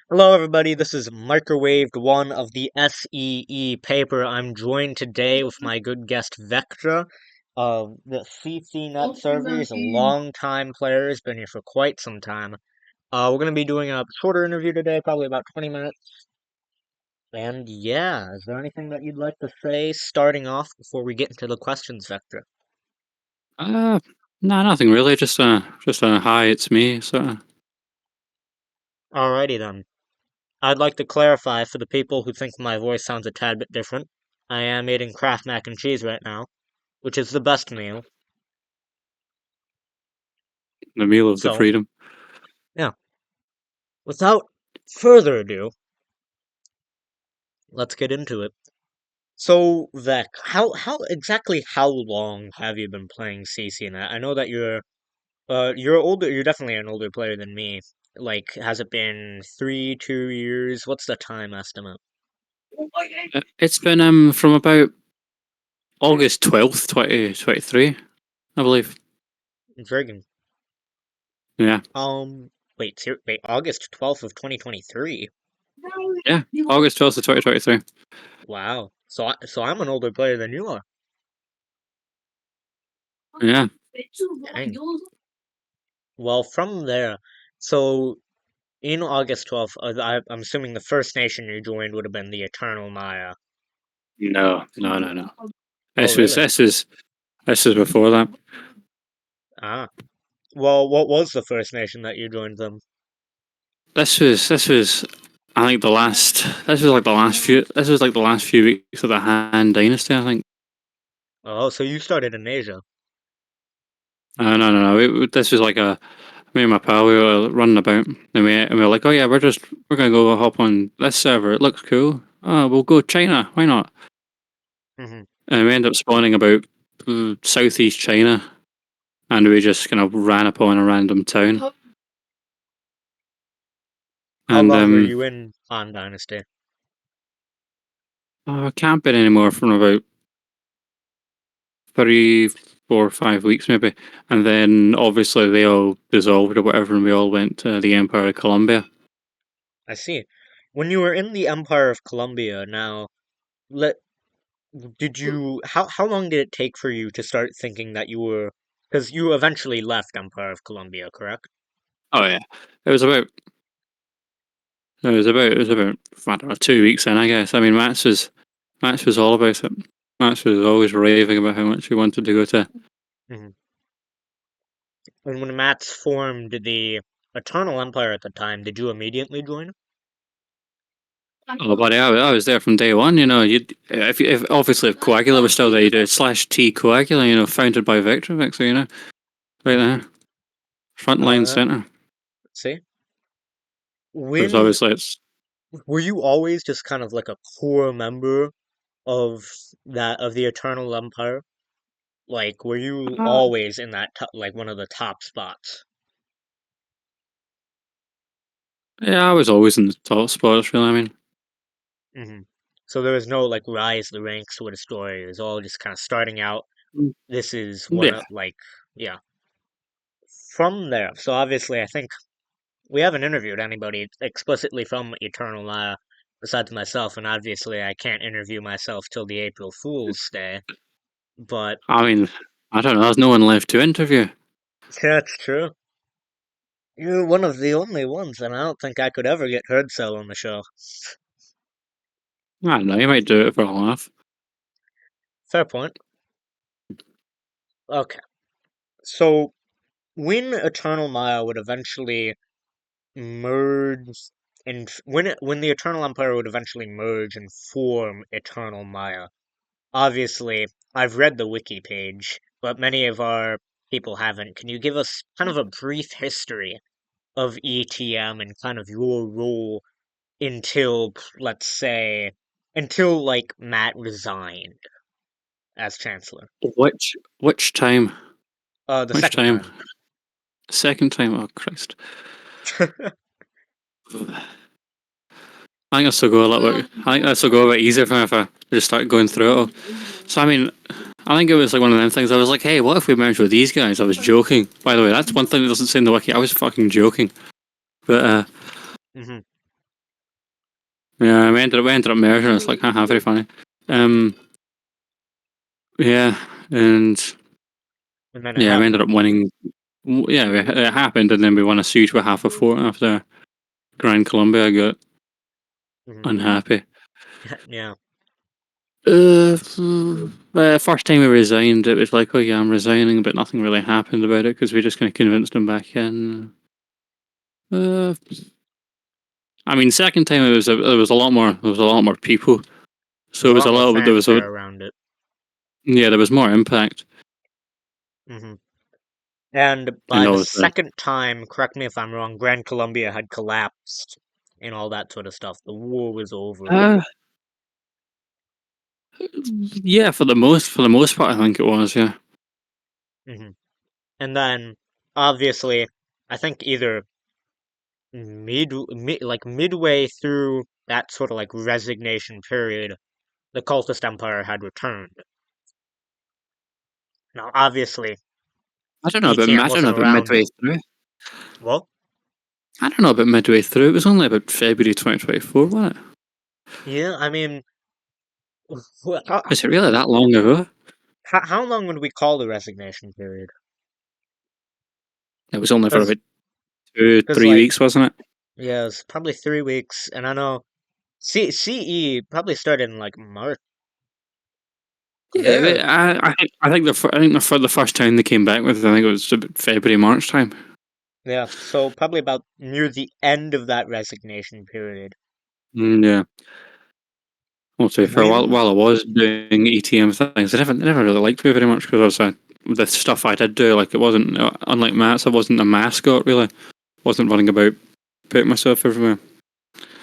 Hello, everybody. This is Microwaved One of the S.E.E. paper. I'm joined today with my good guest Vectra of the CCNet server. He's a long-time player. He's been here for quite some time. We're going to be doing a shorter interview today, probably about 20 minutes. And yeah, is there anything that you'd like to say starting off before we get into the questions, Vectra? Uh, no, nothing really. Just a hi. It's me. So Alrighty then. I'd like to clarify for the people who think my voice sounds a tad bit different. I am eating Kraft mac and cheese right now, which is the best meal. the meal of the So, freedom. yeah, without further ado, let's get into it. So, Vec, how long have you been playing CCNet? I know that you're older, you're definitely an older player than me. Like, has it been 2 years? What's the time estimate? It's been from about August 12th, 2023, I believe. Friggin'. Yeah, Wait, August 12th of 2023. yeah, August 12th of 2023. Wow. So I'm an older player than you are. Yeah, Dang. Well, from there, so in August 12th, I'm assuming the first nation you joined would have been the Eternal Maya. no, no, no, no. Oh, This was really? this was this was before that. Ah. Well, what was the first nation that you joined them? This was. I think the last. This was like the last few. This was like the last few weeks of the Han Dynasty. I think. Oh, so you started in Asia. No, no, no. This was like a me and my pal, we were running about, and we were like, "Oh yeah, we're gonna go hop on this server. It looks cool. Oh, we'll go China. Why not?" Hmm. And we ended up spawning about southeast China, and we just kind of ran upon a random town. How And long were you in Han Dynasty? I can't bet anymore from about 3, 4, 5 weeks maybe. And then obviously they all dissolved or whatever, and we all went to the Empire of Columbia. I see. When you were in the Empire of Columbia, now, let how long did it take for you to start thinking that you were, because you eventually left Empire of Columbia, correct? Oh yeah, it was about it was about I don't know 2 weeks in, I guess. I mean, Max was all about it. Max was always raving about how much he wanted to go to. Hmm. And when Mats formed the Eternal Empire at the time, did you immediately join? Oh, buddy, I was there from day one. You know, if obviously if Coagula was still there, you do slash T Coagula. You know, founded by Vectravxr. You know, right there, front line Uh, center. let's see. Because When obviously it's were you always just kind of like a core member of of the Eternal Empire? Like, were you uh, always in that top, like one of the top spots? yeah, I was always in the top spots. Really, I mean, Hmm. So there was no like rise the ranks sort of story. It was all just kind of starting out. This is one yeah. of like, yeah. From there, so obviously, I think we haven't interviewed anybody explicitly from Eternal Maya besides myself, and obviously, I can't interview myself till the April Fool's Day. But I mean, I don't know. There's no one left to interview. yeah, it's true. You're one of the only ones, and I don't think I could ever get heard sell on the show. I don't know. You might do it for a laugh. Fair point. Okay, so when Eternal Maya would eventually merge, and when the Eternal Empire would eventually merge and form Eternal Maya, obviously, I've read the wiki page, but many of our people haven't. Can you give us kind of a brief history of ETM and kind of your role until, let's say, until like Matt resigned as chancellor? Which time? The Which second time? time. Second time? Oh Christ! I think this will go a little bit. I think this will go a bit easier for me if I just start going through it all. So I mean, I think it was like one of them things. I was like, hey, what if we merged with these guys? I was joking. By the way, that's one thing that doesn't say in the wiki. I was fucking joking. But Hmm. Yeah, we ended up merging. It's like, haha, very funny. Um, yeah, and and then it yeah, we ended happened. up winning. Yeah, it happened, and then we won a siege with half a fort after Grand Columbia got Hmm. unhappy. Yeah, First time we resigned, it was like, oh yeah, I'm resigning, but nothing really happened about it because we just kind of convinced him back in. Uh, I mean, second time there was a lot more. There was a lot more people, so there's it a was lot a more little. There was a fanfare around it. yeah, there was more impact, Hmm. And and by the obviously, second time, correct me if I'm wrong, Grand Columbia had collapsed and all that sort of stuff. The war was over. uh, yeah, for the most part, I think it was. Yeah, Hmm. And then, obviously, I think either like midway through that sort of like resignation period, the cultist empire had returned. Now, obviously, ETM I don't know wasn't about around. midway through. Well, I don't know about midway through. It was only about February 2024, wasn't it? yeah, I mean, how, Is it really that long ago? how long would we call the resignation period? It was only for Because, about two, because three like, weeks, wasn't it? yeah, it's probably 3 weeks, and I know CE probably started in like March. Yeah, There, I think for the first time they came back with it, I think it was about February, March time. yeah, so probably about near the end of that resignation period. Yeah. Well, to be fair, When while I was doing ETM things, I never really liked me very much because I was the stuff I did do, like it wasn't unlike Matt's, I wasn't a mascot really. Wasn't running about putting myself everywhere.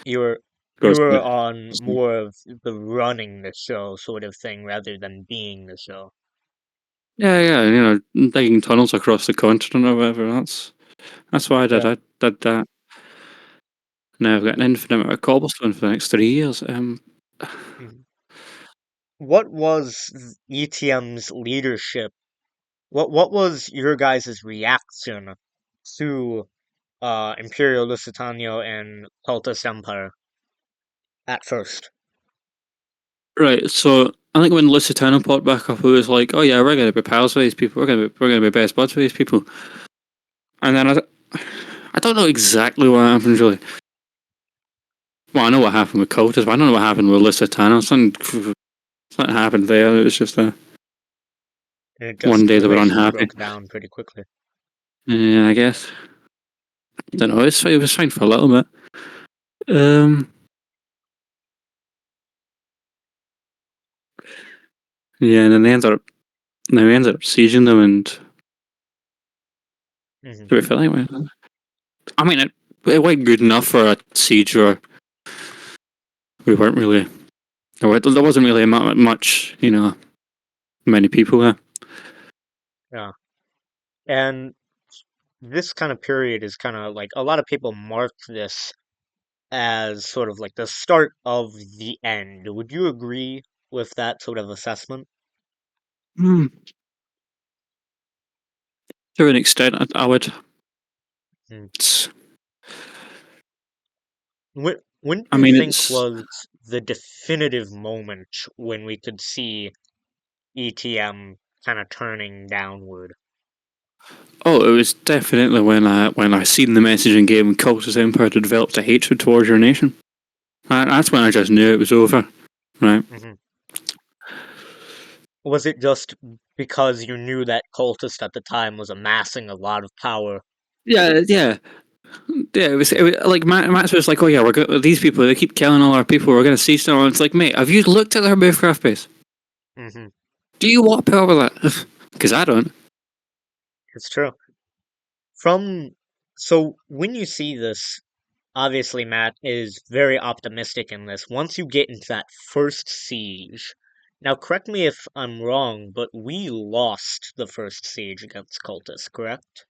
you were you Because were on more of the running the show sort of thing rather than being the show. yeah, yeah, you know, digging tunnels across the continent or whatever. That's what I did. Yeah. I did that. Now I've got an infinite amount of cobblestone for the next 3 years. Mhm. What was ETM's leadership? What was your guys' reaction to Imperial Lusitania and Cultist Empire at first? Right, so I think when Lusitano popped back up, it was like, oh yeah, we're gonna be pals with these people. We're gonna be best buds with these people. And then I don't know exactly what happened really. Well, I know what happened with Cultus, but I don't know what happened with Lusitano. Something happened there. It was just And it one just day they were relations unhappy. broke down pretty quickly. Yeah, I guess. I don't know. It was fine for a little bit. Um, yeah, and then they ended up sieging them, and Hmm. do we feel like I mean, it went good enough for a siege where we weren't really. There wasn't really much, you know, many people there. Yeah. And this kind of period is kind of like a lot of people mark this as sort of like the start of the end. Would you agree with that sort of assessment? Hmm. To an extent, I would. Hmm. It's, When I do you mean, think it's. was the definitive moment when we could see ETM kind of turning downward? Oh, it was definitely when I seen the messaging game and Cultus Empire developed a hatred towards your nation. That's when I just knew it was over, right? Hmm. Was it just because you knew that cultist at the time was amassing a lot of power? Yeah, yeah, yeah. It was like Max was like, "Oh yeah, these people. They keep killing all our people. We're going to cease them." And it's like, mate, have you looked at their movecraft base? Hmm. Do you want power with that? Because I don't. It's true. From so when you see this, obviously Matt is very optimistic in this. Once you get into that first siege, now correct me if I'm wrong, but we lost the first siege against cultists, correct?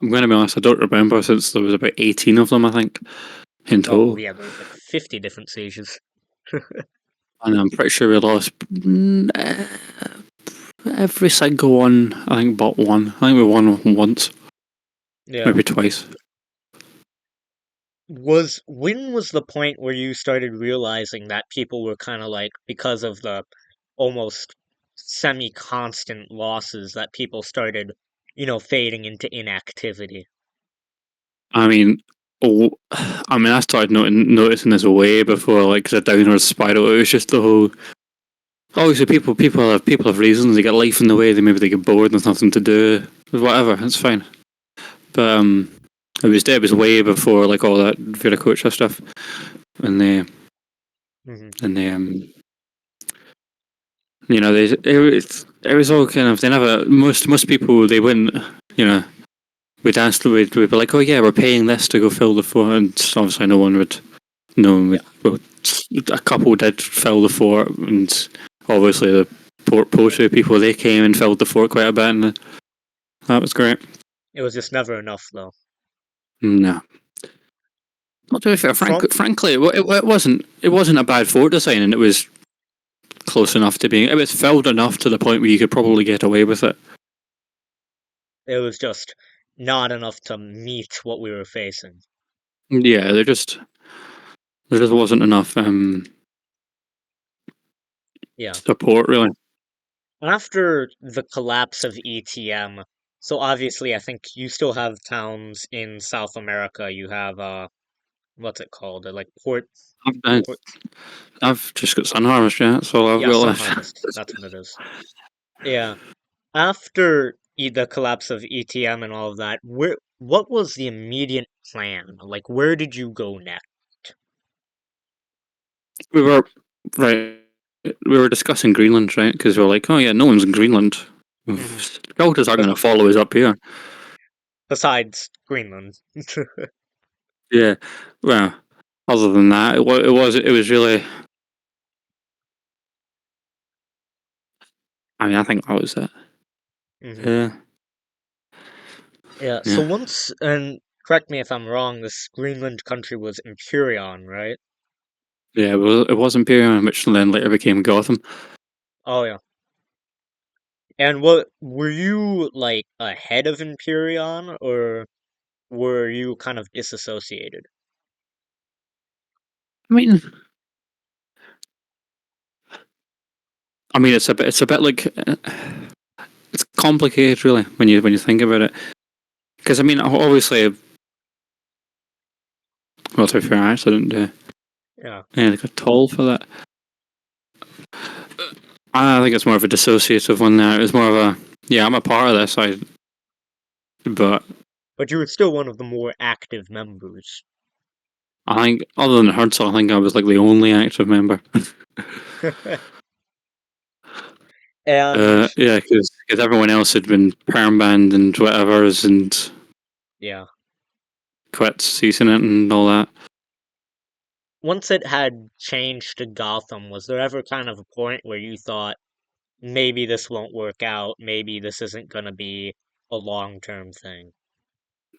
I'm going to be honest. I don't remember since there was about 18 of them. I think in Oh total, yeah, there was like 50 different sieges. and I'm pretty sure we lost every single one. I think but one. I think we won once, Yeah. maybe twice. Was when was the point where you started realizing that people were kind of like, because of the almost semi-constant losses, that people started, fading into inactivity? I mean, oh, I mean, I started noticing this way before, like the downward spiral. It was just the whole. Obviously, people have reasons. They get life in the way. Maybe they get bored. And there's nothing to do. Whatever. It's fine. But it was way before like all that Viracocha stuff, and Hmm. they it was all kind of they never most people they wouldn't you know we'd be like, oh yeah, we're paying this to go fill the fort, and obviously no one would. No one Yeah, would. Well, a couple did fill the fort, and obviously the Port Poetry people they came and filled the fort quite a bit, and that was great. it was just never enough though. No, not to be fair. From Frankly, it wasn't a bad fort design, and it was close enough to being. It was filled enough to the point where you could probably get away with it. It was just not enough to meet what we were facing. Yeah, there just wasn't enough Yeah. support really. After the collapse of ETM, so obviously I think you still have towns in South America. You have what's it called? Like I've, port I've just got Sun Harvest, yeah. That's all I've yeah, got Sun left. Harvest. That's what it is. Yeah. After the collapse of ETM and all of that, what was the immediate plan? Like, where did you go next? We were right. We were discussing Greenland, right? Because we were like, oh yeah, no one's in Greenland. Hmm. Skelters are going to follow us up here. Besides Greenland. Yeah. Well, other than that, it was really. I mean, I think that was it. Hmm. Yeah. Yeah, so Yeah. once, and correct me if I'm wrong, this Greenland country was Imperion, right? Yeah. It was Imperium, which then later became Gotham. Oh yeah. And what were you like ahead of Imperion, or were you kind of disassociated? I mean, it's a bit like it's complicated, really, when you think about it. Because I mean, obviously, well, to be fair, I actually didn't do Yeah. like a toll for that. I think it's more of a dissociative one there. It's more of a yeah, I'm a part of this. But But you were still one of the more active members. I think other than Herzog, I think I was like the only active member. And Yeah, because everyone else had been perm banned and whatever's and yeah, quit CCNet and all that. once it had changed to Gotham, was there ever kind of a point where you thought maybe this won't work out, maybe this isn't gonna be a long-term thing?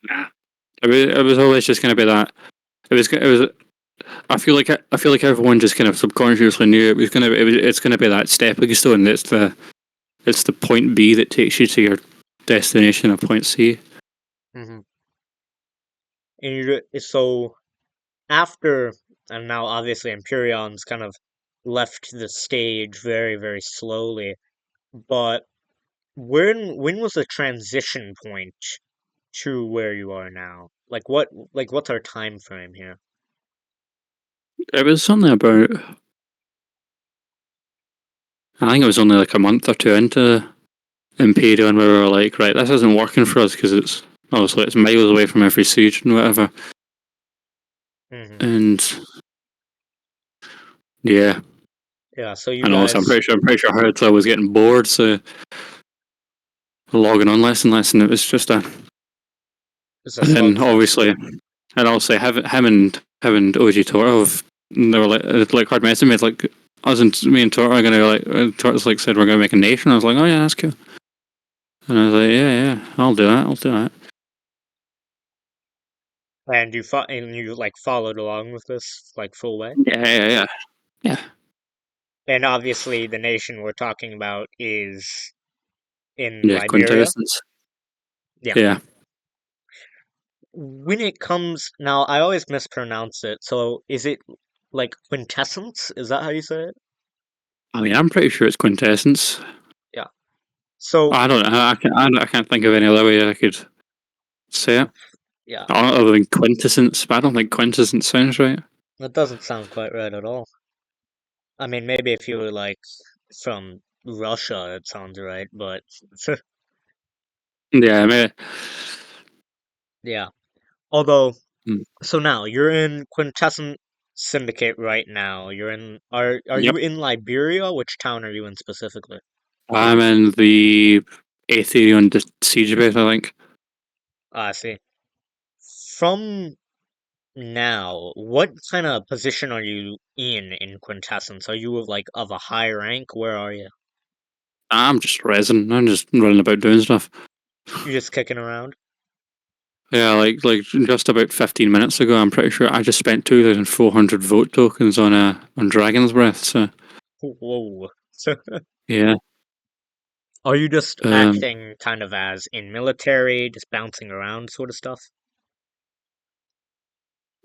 Nah, it was always just going to be that. It was. I feel like everyone just kind of subconsciously knew it was going to. It's going to be that stepping stone. It's the point B that takes you to your destination of point C. Hmm. And so after, and now obviously Empyrion's kind of left the stage very, very slowly, but when was the transition point to where you are now? What's our time frame here? It was something about. I think it was only like a month or two into Imperial, and we were like, right, this isn't working for us because it's miles away from every siege and whatever. Hmm. And yeah, Yeah, so you and also guys, I'm pretty sure Hertha was getting bored, so logging on less and less, and it was just a. it's a And then slugfest. obviously, and also him and OG Torov, they were like hard messing with like us and me and Torov are gonna Tortov's like said we're gonna make a nation. I was like, oh yeah, that's cool. And I was like, yeah, yeah, I'll do that. I'll do that. And you like followed along with this like full way. Yeah, yeah, yeah, yeah. And obviously the nation we're talking about is in Yeah, Liberia. quintessence. Yeah. Yeah. when it comes now, I always mispronounce it. So is it like quintessence? Is that how you say it? I mean, I'm pretty sure it's quintessence. Yeah. So I don't know. I can't think of any other way I could say it yeah, other than quintessence. But I don't think quintessence sounds right. that doesn't sound quite right at all. I mean, maybe if you were like from Russia, it sounds right, but Yeah, maybe. yeah. Although, Mm. so now you're in Quintessence Syndicate right now. Are Yep. you in Liberia? Which town are you in specifically? I'm in the Aetherion Siege base, I think. I see. From now, what kind of position are you in Quintessence? Are you of like of a high rank? Where are you? I'm just resin. I'm just running about doing stuff. You just kicking around? Yeah, like just about 15 minutes ago, I'm pretty sure I just spent 2,400 vote tokens on Dragon's Breath. So Whoa. So, yeah, are you just um, acting kind of as in military, just bouncing around sort of stuff?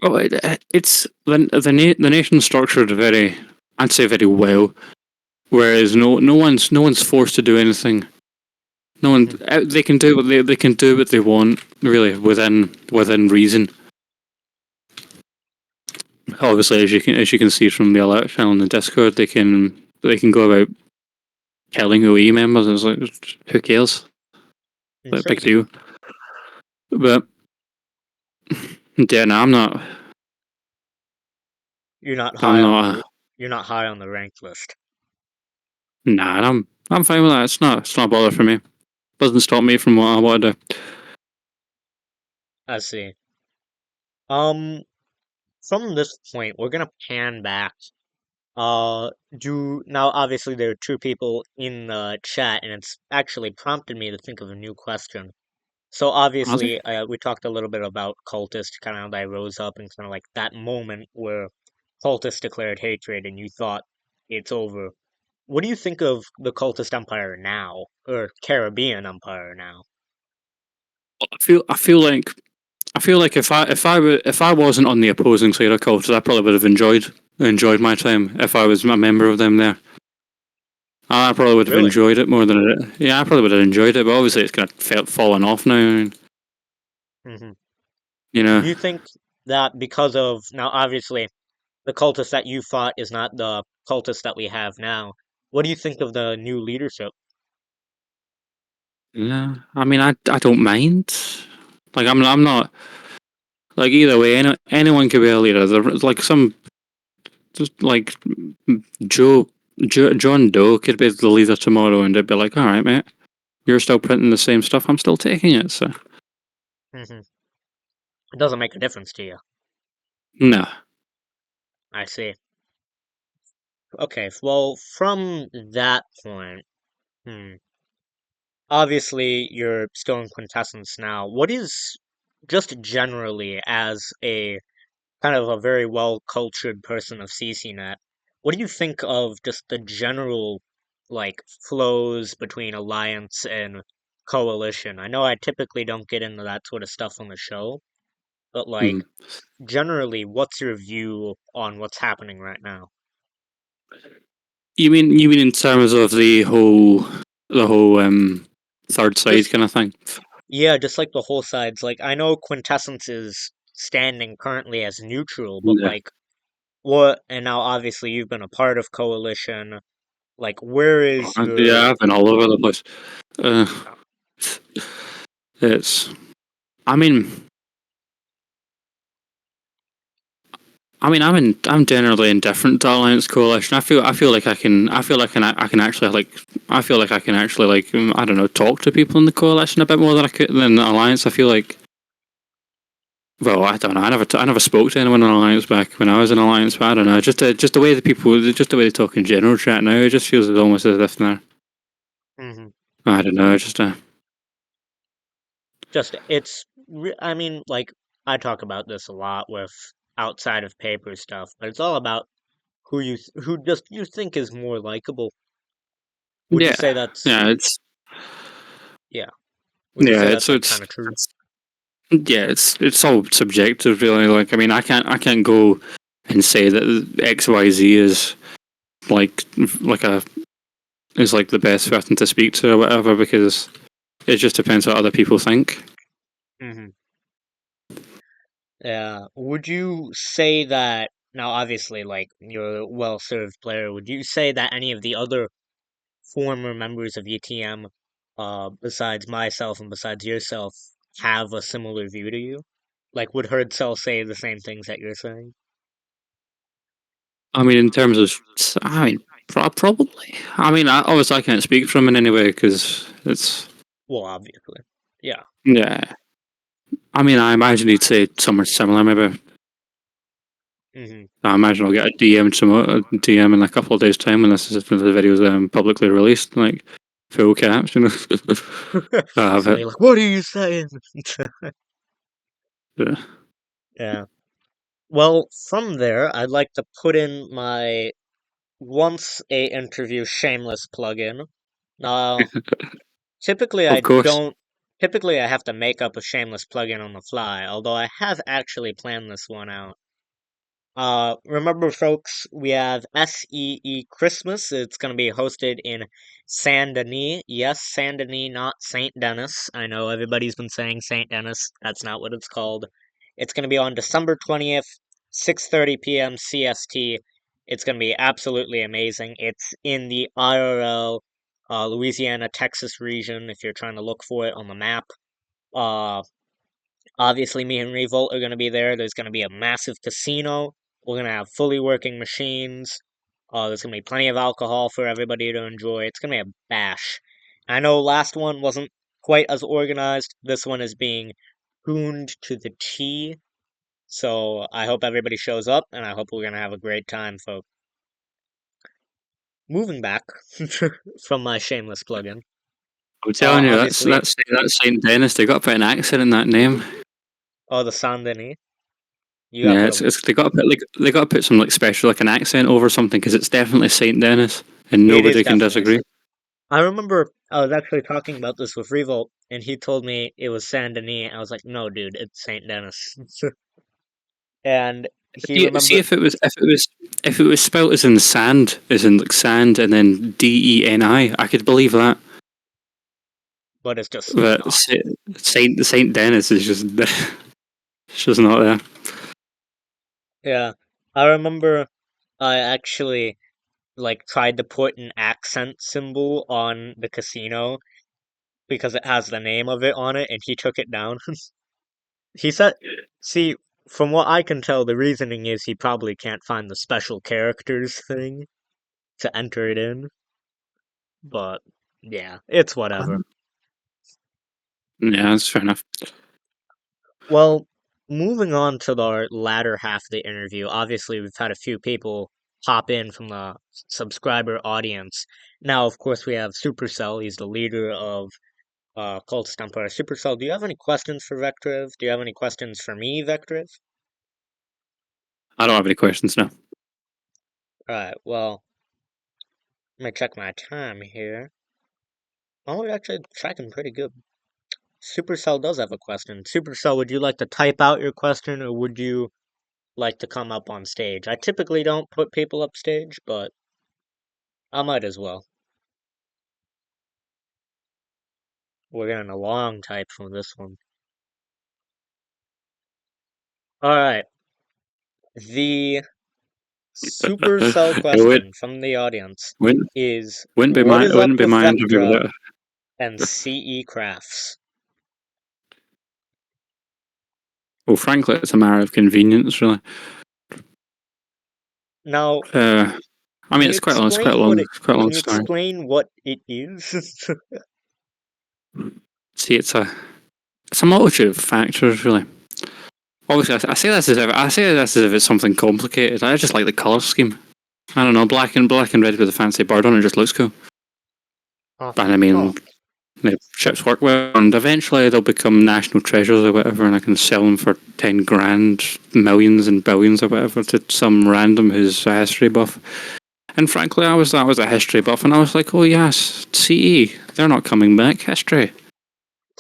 well, it's the nation's structured very, I'd say very well. Whereas no one's forced to do anything. No one Hmm. they can do what they can do what they want really within reason. Obviously, as you can see from the alert channel in the Discord, they can go about killing OE members. It's like who cares? Like big Interesting. deal. But yeah, no, I'm not. You're not I'm high on not. the you're not high on the ranked list. Nah, I'm fine with that. It's not a bother for me. Doesn't stop me from what I want to do. I see. Um, from this point, we're gonna pan back. Do now obviously there are two people in the chat, and it's actually prompted me to think of a new question. So Has he? obviously, we talked a little bit about cultist, kind of how they rose up, and kind of like that moment where cultists declared hatred, and you thought it's over. What do you think of the cultist empire now, or Caribbean empire now? I feel like if I wasn't on the opposing side of cultures, I probably would have enjoyed my time if I was a member of them there. I probably would have Really? enjoyed it more than it. Yeah, I probably would have enjoyed it, but obviously it's kind of fallen off now. Hmm. You know, Do you think that because of now, obviously, the cultist that you fought is not the cultist that we have now? What do you think of the new leadership? yeah. I mean, I don't mind. Like I'm not like either way. Anyone could be a leader. Like some just like Joe, John Doe could be the leader tomorrow, and they'd be like, "All right, mate, you're still printing the same stuff. I'm still taking it." So Hmm. It doesn't make a difference to you. no, I see. Okay, well, from that point, hmm, obviously you're still in quintessence now. What is just generally as a kind of a very well cultured person of CCNet, what do you think of just the general like flows between alliance and coalition? I know I typically don't get into that sort of stuff on the show, but like mm. generally, what's your view on what's happening right now? You mean in terms of the whole third side Just kind of thing? yeah, just like the whole sides. Like I know quintessence is standing currently as neutral, but Yeah, like what? And now obviously you've been a part of coalition. Like where is yeah, your I've been all over the place. Uh, it's. I mean, I'm generally indifferent to Alliance Coalition. I feel like I can actually like. I feel like I can actually like. I don't know, talk to people in the coalition a bit more than I could than the Alliance. I feel like. Well, I don't know. I never spoke to anyone in Alliance back when I was in Alliance, but I don't know. Just the way just the way they talk in general chat now, it just feels almost as if they're. hmm I don't know. Just just I mean, like I talk about this a lot with outside of paper stuff, but it's all about who just you think is more likable. Would you yeah, say that's yeah. It's yeah? Would you yeah. say It's that's so like it's kind of true? Yeah, it's all subjective, really. Like, I mean, I can't go and say that XYZ is like like a is like the best person to speak to or whatever, because it just depends what other people think. Hmm. Yeah. Would you say that now, obviously, like you're a well-served player, would you say that any of the other former members of ETM, besides myself and besides yourself, have a similar view to you? Like, would Herdcell say the same things that you're saying? I mean, in terms of, I mean, probably. I mean, obviously I can't speak for him in any way because it's Well, obviously. Yeah. yeah. I mean, I imagine he'd say something similar. Maybe Hmm. I imagine I'll get a DM in a couple of days' time when the video's publicly released, like full caps, you know. So But you're like, what are you saying? yeah. Yeah. Well, from there, I'd like to put in my once a interview shameless plugin. Now, typically Of I course. don't, typically I have to make up a shameless plugin on the fly, although I have actually planned this one out. Remember, folks, we have S.E.E. Christmas. It's going to be hosted in Saint Denis. Yes, Saint Denis, not Saint Denis. I know everybody's been saying Saint Denis. That's not what it's called. It's going to be on December 20th, 6:30 p.m. CST. It's going to be absolutely amazing. It's in the IRL, Louisiana, Texas region, if you're trying to look for it on the map. Uh, Obviously, me and Revolt are going to be there. There's going to be a massive casino. We're going to have fully working machines. There's going to be plenty of alcohol for everybody to enjoy. It's going to be a bash. I know last one wasn't quite as organized. This one is being tuned to the T. So I hope everybody shows up, and I hope we're going to have a great time, folks. Moving back from my shameless plugin. I'm telling you, that's Obviously, that's that's Saint Denis. They got to put an accent in that name. the Saint Denis. You got to Yeah, put it's they got to put they got to put some like special like an accent over something because it's definitely Saint Denis and it is nobody can definitely. disagree. I remember I was actually talking about this with Revolt, and he told me it was Saint Denis. I was like, no, dude, it's Saint Denis. And he See remembered, if it was spelt as in sand, as in like sand, and then DENI, I could believe that. but it's just But not. Saint Denis is just it's just not there. Yeah. I remember I actually like tried to put an accent symbol on the casino because it has the name of it on it, and he took it down. He said, see, from what I can tell, the reasoning is he probably can't find the special characters thing to enter it in. But yeah, it's whatever. Yeah, that's fair enough. Well, moving on to the latter half of the interview, obviously we've had a few people pop in from the subscriber audience. Now, of course, we have Supercell. He's the leader of Cult Empire. Supercell, do you have any questions for Vectriv? Do you have any questions for me, Vectriv? I don't have any questions now. Alright, well, let me check my time here. Oh, we're actually tracking pretty good. Supercell does have a question. Supercell, would you like to type out your question, or would you like to come up on stage? I typically don't put people up stage, but I might as well. We're getting a long type from this one. Alright. The Supercell it would, question from the audience wouldn't is wouldn't be what my is up wouldn't be with my interview Vectra without. and CE crafts? Well, frankly, it's a matter of convenience, really. Now, Uh, I can mean, you it's quite a explain long, what it's quite a long can you story. explain what it is? See, it's a multitude of factors, really. Obviously, I say this as if it's something complicated. I just like the color scheme. I don't know, black and red with a fancy bird on it just looks cool. Huh. And I Huh. mean, the chips work well, and eventually they'll become national treasures or whatever, and I can sell them for 10 grand, millions and billions or whatever to some random who's a history buff. And frankly, I was a history buff, and I was like, oh yes, CE, they're not coming back, history,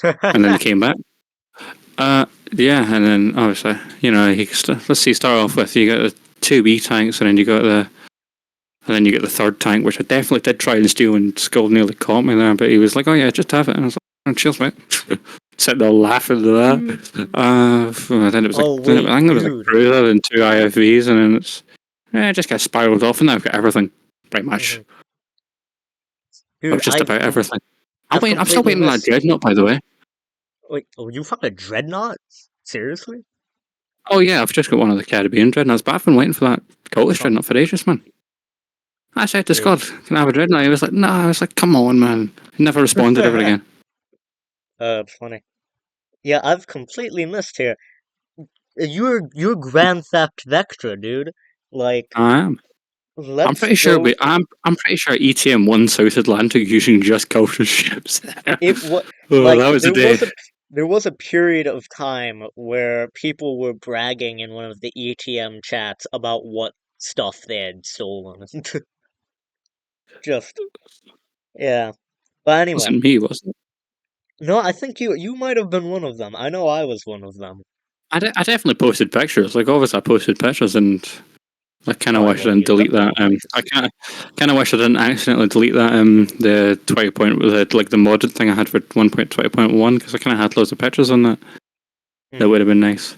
and then they came back. Yeah, and then obviously, let's see, start off with you got the two B tanks, and then you get the third tank, which I definitely did try and steal, and Skull nearly caught me there, but he was like, "Oh yeah, just have it," and I was like, "Oh, cheers, mate." Sitting there laughing at that. Then it was Oh I wait, think there was a dude. cruiser and two IFVs, and then it just got spiraled off, and now I've got everything, pretty much. Hmm. Or Dude, just about everything. I've I'm still completely waiting on that missed. dreadnought, by the way. Wait, oh, you found a dreadnought? Seriously? Oh yeah, I've just got one of the Caribbean dreadnoughts, but I've been waiting for that Scottish Huh, dreadnought for ages, man. I said to dude. Scott, "Can I have a dreadnought?" He was like, "No." I was like, "Come on, man." He never responded ever again. Funny. Yeah, I've completely missed here. You're Grand Theft Vectra, dude. Like, I am. let's go. I'm pretty sure ETM won South Atlantic using just culture ships. It what Oh, like that was a day. there was a period of time where people were bragging in one of the ETM chats about what stuff they had stolen. Just yeah. But It anyway, wasn't me, was it? no, I think you might have been one of them. I know I was one of them. I definitely posted pictures. Like, obviously, I posted pictures, and I kind of Oh, wish I well, didn't you delete took that. them. I kind of wish I didn't accidentally delete that. The 20 point with it, like the modded thing I had for 1.20.1, because I kind of had loads of pictures on that. That Hmm. would have been nice.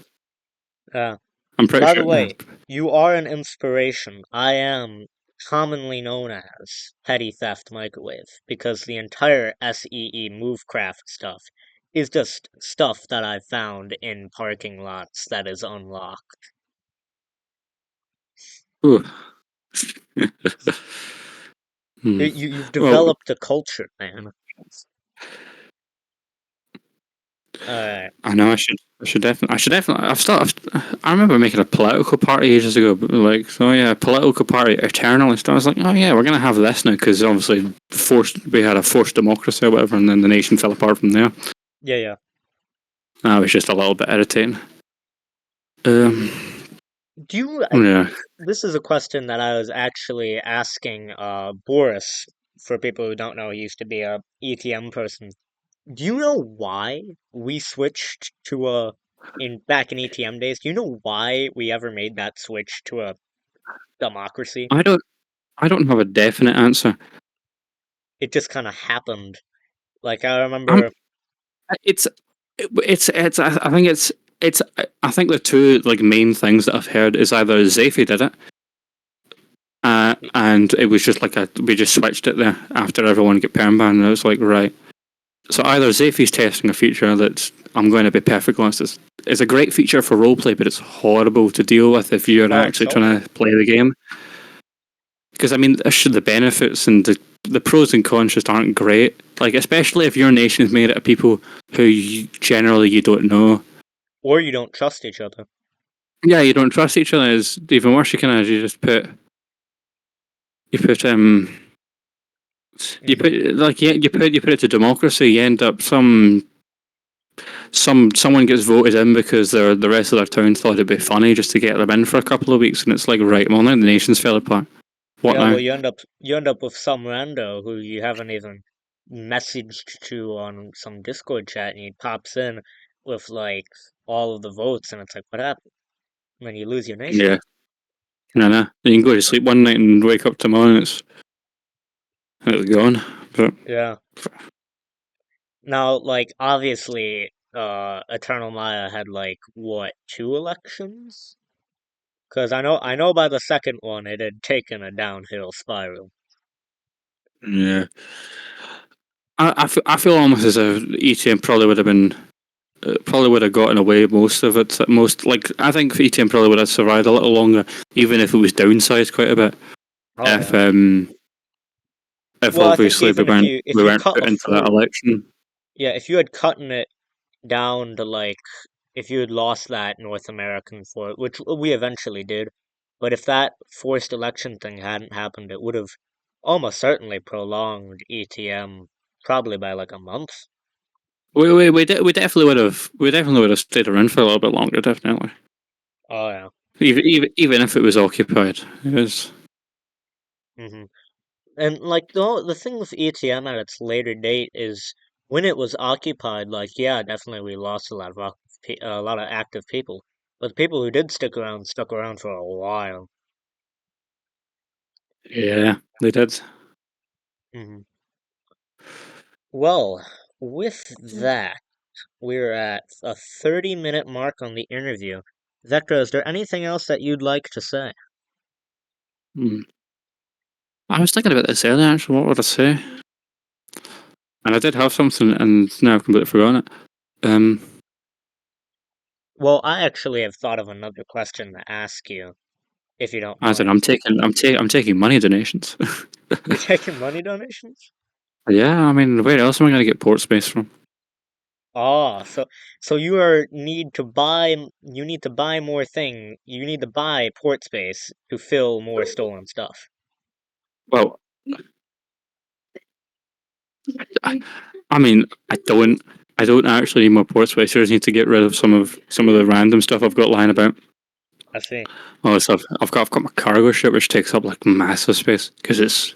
Yeah. I'm pretty By the sure. way, you are an inspiration. I am commonly known as Petty Theft Microwave because the entire S.E.E. Movecraft stuff is just stuff that I found in parking lots that is unlocked. Ooh. Hmm. You've Well, developed a culture, man. Alright. I know I should definitely. I remember making a political party ages ago, but like, so yeah, political party eternalist. I was like, oh yeah, we're gonna have this now because obviously we had a forced democracy or whatever, and then the nation fell apart from there. Yeah, yeah. That was just a little bit irritating. Um, Do you, yeah, this is a question that I was actually asking Boris, for people who don't know, he used to be a ETM person. Do you know why we switched to a in back in ETM days? Do you know why we ever made that switch to a democracy? I don't I don't have a definite answer. It just kind of happened. Like I I'm remember, it's it's I think it's I think the two like main things that I've heard is either Zafy did it, and it was just like we just switched it there after everyone get perm banned, and it was like right. So either Zafy's testing a feature that I'm going to be perfectly honest, it's a great feature for roleplay, but it's horrible to deal with if you're oh, actually trying totally. to play the game. Because I mean, the benefits and the pros and cons just aren't great. Like especially if your nation is made out of people who generally you don't know. Or you don't trust each other. Yeah, you don't trust each other is even worse. You just you put you Hmm. put like yeah, you put it to democracy. You end up someone gets voted in because the rest of their town thought it'd be funny just to get them in for a couple of weeks, and it's like right, well now the nations fell apart. What Yeah, now? well, you end up with some rando who you haven't even messaged to on some Discord chat, and he pops in with like all of the votes, and it's like, what happened? And then you lose your nation. Yeah, no. You can go to sleep one night and wake up tomorrow and it's gone. But Yeah. Now, like, obviously, Eternal Maya had like what, two elections? Because I know by the second one it had taken a downhill spiral. yeah, I feel almost as if ETM probably would have been probably would have gotten away most of it. Most like I think ETM probably would have survived a little longer, even if it was downsized quite a bit. Oh If yeah. if Well, I think obviously even if we you weren't cut put a into that full, election. yeah, if you had cutting it down to like, if you had lost that North American fort, which we eventually did, but if that forced election thing hadn't happened, it would have almost certainly prolonged ETM probably by like a month. We definitely would have stayed around for a little bit longer, definitely. Oh yeah. Even if it was occupied, it was. Hmm. And like the thing with ETM at its later date is when it was occupied, like yeah, definitely we lost a lot of a lot of active people. But the people who did stick around stuck around for a while. Yeah, they did. Hmm. Well, with that, we're at a 30-minute mark on the interview. Vectra, is there anything else that you'd like to say? Hmm. I was thinking about this earlier, actually. What would I say? And I did have something, and now I've completely forgotten it. Um, Well, I actually have thought of another question to ask you, if you don't I don't know. mind. I'm taking money donations. You're taking money donations? Yeah, I mean, where else am I going to get port space from? Ah, so you need to buy more you need to buy port space to fill more stolen stuff. Well, I, I mean, I don't actually need more port space. I just need to get rid of some of the random stuff I've got lying about. I see. All this stuff. I've got my cargo ship, which takes up like massive space because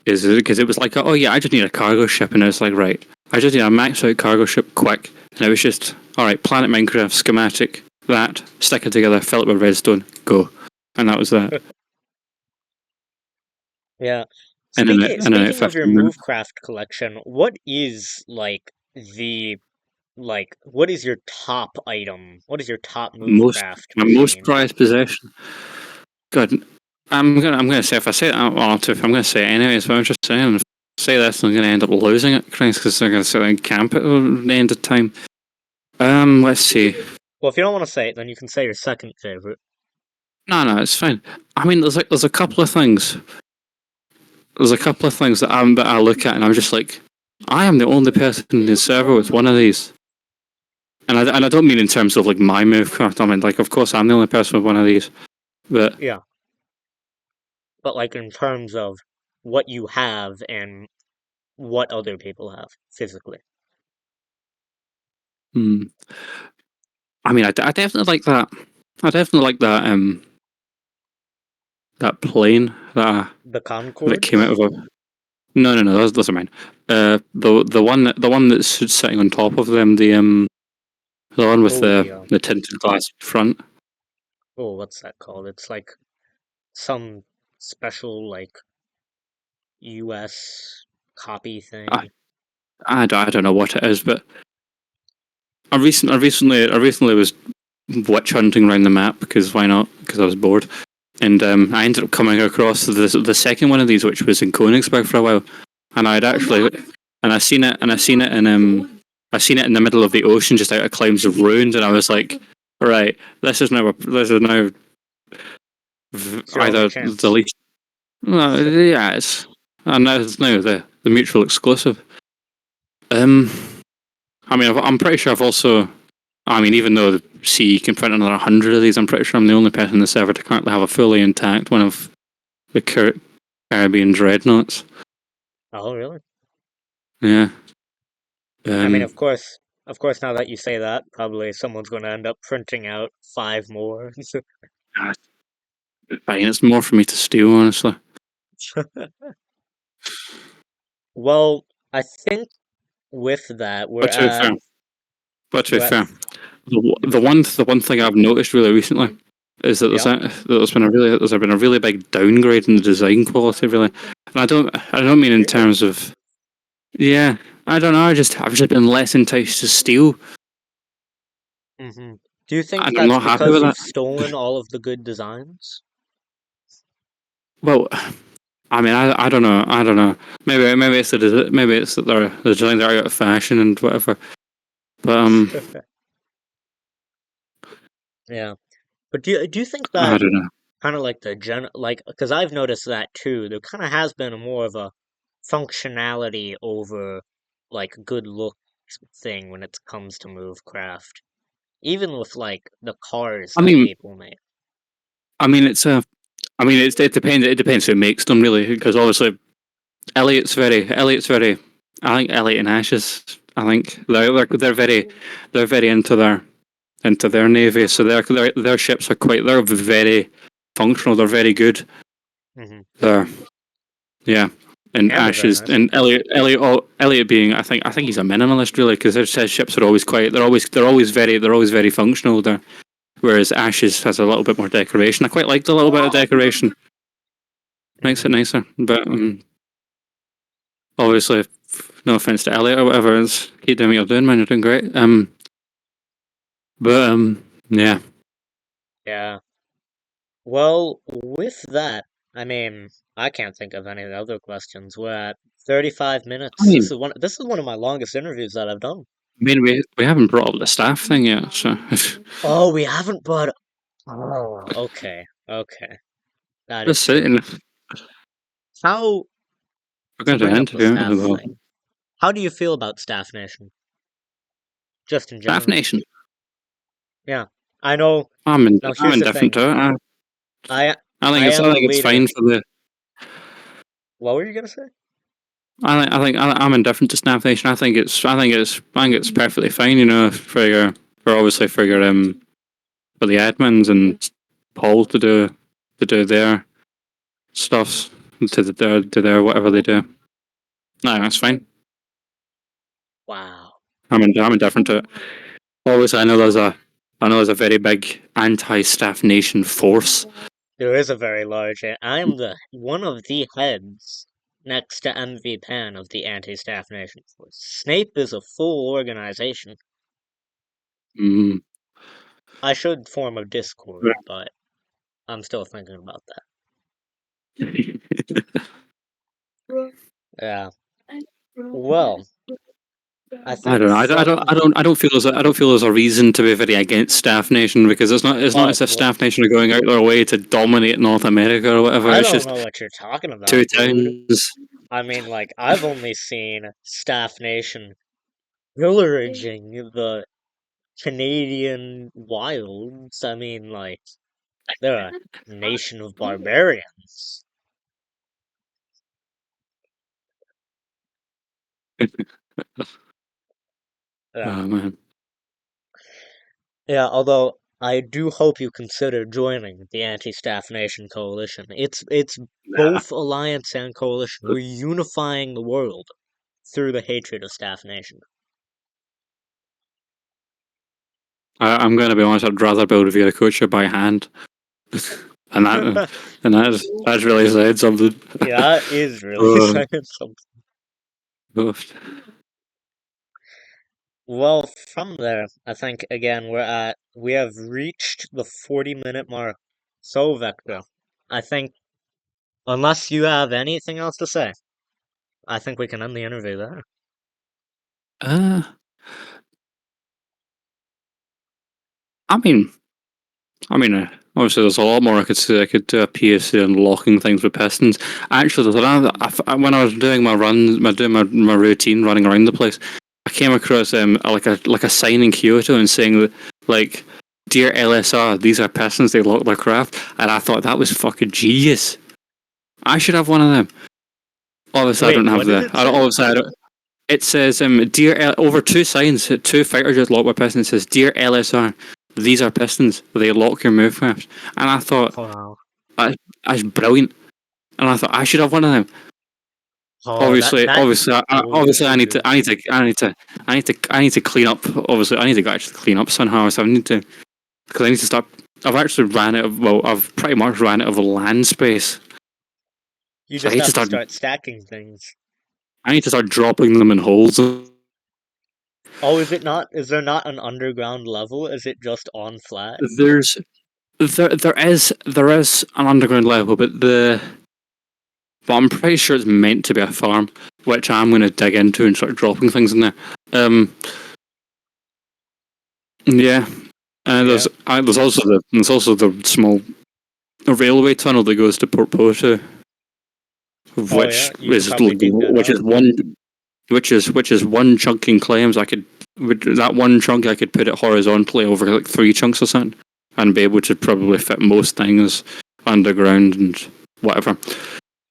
because it was like, oh yeah, I just need a cargo ship, and it's like, right, I just need a max out cargo ship quick, and it was just, all right, Planet Minecraft schematic, that, stick it together, fill it with redstone, go, and that was that, Yeah. and then it Speaking of your 15 minutes. Movecraft collection, what is what is your top item? What is your top Most Movecraft my most machine? prized possession. God, I'm gonna say if I say it, if I'm gonna say it anyways, but I'm just saying, if I say this, I'm gonna end up losing it, Christ, because they're gonna sit and camp it at the end of time. Let's see. Well, if you don't want to say it, then you can say your second favorite. No, it's fine. I mean, there's a couple of things. There's a couple of things that I look at and I'm just like, I am the only person in the server with one of these. And I don't mean in terms of like my Movecraft. I mean, like, of course I'm the only person with one of these. But Yeah, but like in terms of what you have and what other people have physically. hmm, I mean, I definitely like that. I definitely like that that plane The that came out Concords? of a. No, those are mine. The one that's sitting on top of them, the one with Oh, the tinted glass front. what's that called? It's like some special like US copy I thing. I don't know what it is, but I recently was witch hunting around the map because why not? Because I was bored, and I ended up coming across the second one of these, which was in Königsberg for a while, and I'd actually and I seen it in I seen it in the middle of the ocean, just out of Clouds of Ruins, and I was like, right, this is now It's your only either the chance. least. Well, yeah, it's now the mutual exclusive. Um, I mean, I'm pretty sure I've also. I mean, even though the CE can print another 100 of these, I'm pretty sure I'm the only person in the server to currently have a fully intact one of the Caribbean dreadnoughts. Oh, really? Yeah. I mean, Um, of course, now that you say that, probably someone's going to end up printing out five more. ah, fine, it's more for me to steal, honestly. Well, I think with that, But to be fair, but to be we're at, fair, the one thing I've noticed really recently is that yeah. there's been a really big downgrade in the design quality, really. And I don't mean in Really? terms of yeah. I don't know. I've just been less enticed to steal, Hmm. Do you think and I'm that's not happy because with you've that. stolen all of the good designs? Well, I mean, I don't know. Maybe it's maybe it's that the designs are out of fashion and whatever. But Yeah. But do you think I that don't know. kind of like because I've noticed that too, there kind of has been a more of a functionality over like good look thing when it comes to Movecraft. Even with like the cars I that mean, people make. I mean, it's a. I mean, it depends. It depends who makes them, really, because obviously Elliot's very. I think Elliot and Ashes. I think they're very into their navy. So their ships are they're very functional. They're very good. Hmm. They're yeah. And Can be Ash very is, nice. and Elliot being, I think he's a minimalist really, because his ships are always quite, they're always very functional there. Whereas Ash's has a little bit more decoration. I quite like the little bit of decoration. Makes it Hmm. nicer. But obviously, no offense to Elliot or whatever, keep doing what you're doing, man. You're doing great. But yeah. Yeah. Well, with that, I mean, I can't think of any other questions. We're at 35 I minutes. mean, This is one of my longest interviews that I've done. we haven't brought up the staff thing yet, so Oh, we haven't, but oh, okay, okay, that is just true. saying, How we're to going to bring up the interview staff the thing? How do you feel about Staff Nation, just in staff general? nation. Yeah, I know. Now, I'm here's the indifferent thing. to it. I I think I it's I am the think it's leader. fine for the. What were you gonna say? I'm indifferent to staff nation. I think it's perfectly fine. You know, for obviously for the admins and Paul to do their stuffs to their whatever they do. No, that's fine. Wow. I'm indifferent to it. Obviously, I know there's a very big anti-staff nation force. There is a very large. I am the one of the heads next to MV Pan of the Anti-Staff Nation Force. Snape is a full organization. Mm. I should form a Discord, but I'm still thinking about that. Yeah. Well, I I think don't know. from I don't feel there's a reason to be very against Staff Nation because it's not oh, as if Staff Nation are going out their way to dominate North America or whatever. I It's don't just know what you're talking two about, dude. towns. I mean, like, I've only seen Staff Nation pillaging the Canadian wilds. I mean, like, they're a nation of barbarians. Yeah. Oh man, Yeah, although I do hope you consider joining the Anti-Staff Nation Coalition. It's nah. both alliance and coalition. We're unifying the world through the hatred of Staff Nation. I'm going to be honest. I'd rather build a Viracocha by hand, and that's really saying something. Yeah, that is really Uh, saying something. uh, Well, from there, I think again we have reached the 40-minute mark. So, Vector, I think unless you have anything else to say, I think we can end the interview there. uh, I mean, obviously, there's a lot more I could say. I could do a PSA on locking things with pistons. Actually, there's another. When I was doing my run, doing my routine, running around the place, I came across like a sign in Kyoto and saying that like, "Dear LSR, these are pistons. They lock their craft." And I thought that was fucking genius. I should have one of them. Obviously, I Wait, don't have what did the. it say? Obviously, I don't. It says, over two signs, two fighter jets locked by pistons. It says, "Dear LSR, these are pistons. They lock your movecraft." And I thought, Wow. that, that's brilliant. And I thought I should have one of them. Oh, Obviously, that obviously, obviously, really good. I need to clean up. Obviously, I need to actually clean up somehow. So I need to, because I need to start. I've actually ran out of. Well, I've pretty much ran out of land space. You So just have to start stacking things. I need to start dropping them in holes. Oh, is it not? Is there not an underground level? Is it just on flat? There's there is an underground level, but I'm pretty sure it's meant to be a farm, which I'm going to dig into and start dropping things in there. Um, yeah, Yeah. there's also the small railway tunnel that goes to Port Porto, Oh, yeah. which You could is probably dig that which up. is one which is one chunk in claims. That one chunk I could put it horizontally over like three chunks or something, and be able to probably fit most things underground and whatever.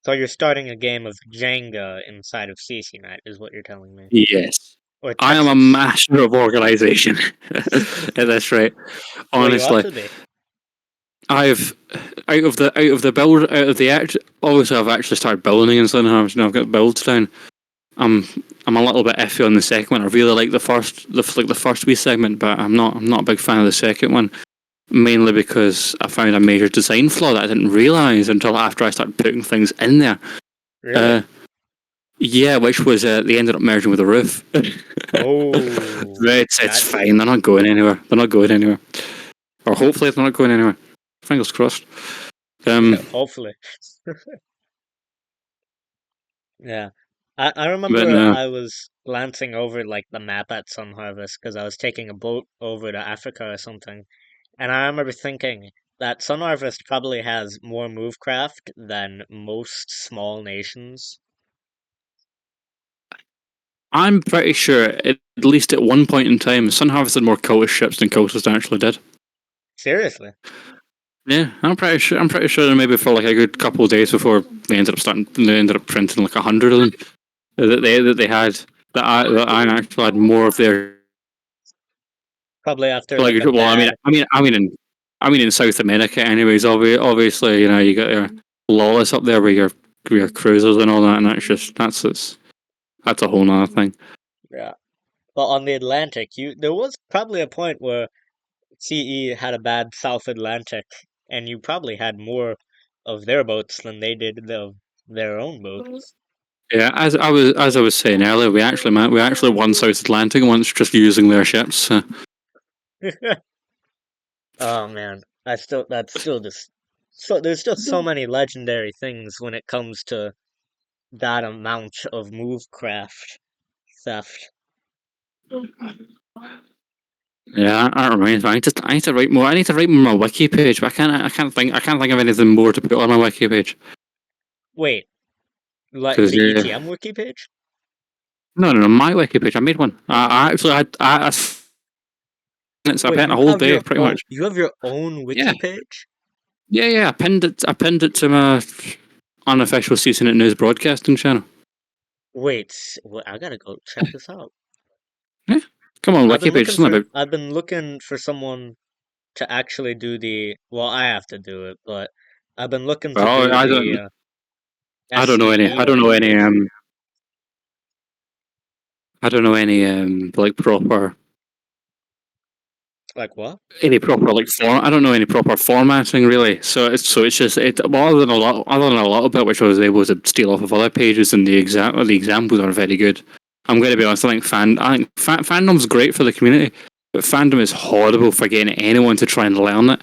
So you're starting a game of Jenga inside of CCNet, is what you're telling me. Yes. Or I am a Tetris. master of organisation at this rate. Well, you ought Honestly, to be. I've out of the build out of the act. Obviously, I've actually started building in Sun Harvest. Now I've got builds down. I'm I'm a little bit iffy on the second one. I really like the first wee segment, but I'm not a big fan of the second one. Mainly because I found a major design flaw that I didn't realise until after I started putting things in there. Really? Uh, yeah, which was they ended up merging with a roof. But Oh, it's that fine. They're not going anywhere. They're not going anywhere. Or hopefully they're not going anywhere. Fingers crossed. hopefully. Yeah. I But remember no, I was glancing over like the map at Sun Harvest because I was taking a boat over to Africa or something. And I remember thinking that Sun Harvest probably has more movecraft than most small nations. I'm pretty sure at least at one point in time, Sun harvested more cultist ships than cultists actually did. Seriously. Yeah, I'm pretty sure. I'm pretty sure maybe for like a good couple of days before they ended up printing like 100 of them that they had that I actually had more of their Probably after like like a well bad. I mean in South America anyways obviously you know you got your lawless up there with your cruisers and all that and that's a whole nother thing. Yeah. But on the Atlantic, you there was probably a point where CE had a bad South Atlantic, and you probably had more of their boats than they did of their own boats. Yeah, as I was saying earlier, we actually won South Atlantic once just using their ships. Oh man, that's still just so there's still so many legendary things when it comes to that amount of movecraft theft. Yeah, that reminds me. I need to write more. I need to write more on my wiki page, but I can't think of anything more to put on my wiki page. Wait, like Because the yeah, ETM wiki page? no, my wiki page. I made one. I actually I I Wait, spent a you whole have day your pretty own much. you have your own Yeah, wiki page? yeah. I pinned it to my unofficial CCNet news broadcasting channel. Wait, I gotta go check this out. Yeah, come on, wiki page. It's not about. I've been looking for someone to actually do well, I have to do it, but I've been looking to Well, do the I don't know any. SEE wiki page. I don't know any like proper Like what? any proper like form. I don't know any proper formatting really. So it's just it. Well, other than a little bit which I was able to steal off of other pages, and the examples are very good. I'm going to be honest. I think fandom's great for the community, but fandom is horrible for getting anyone to try and learn it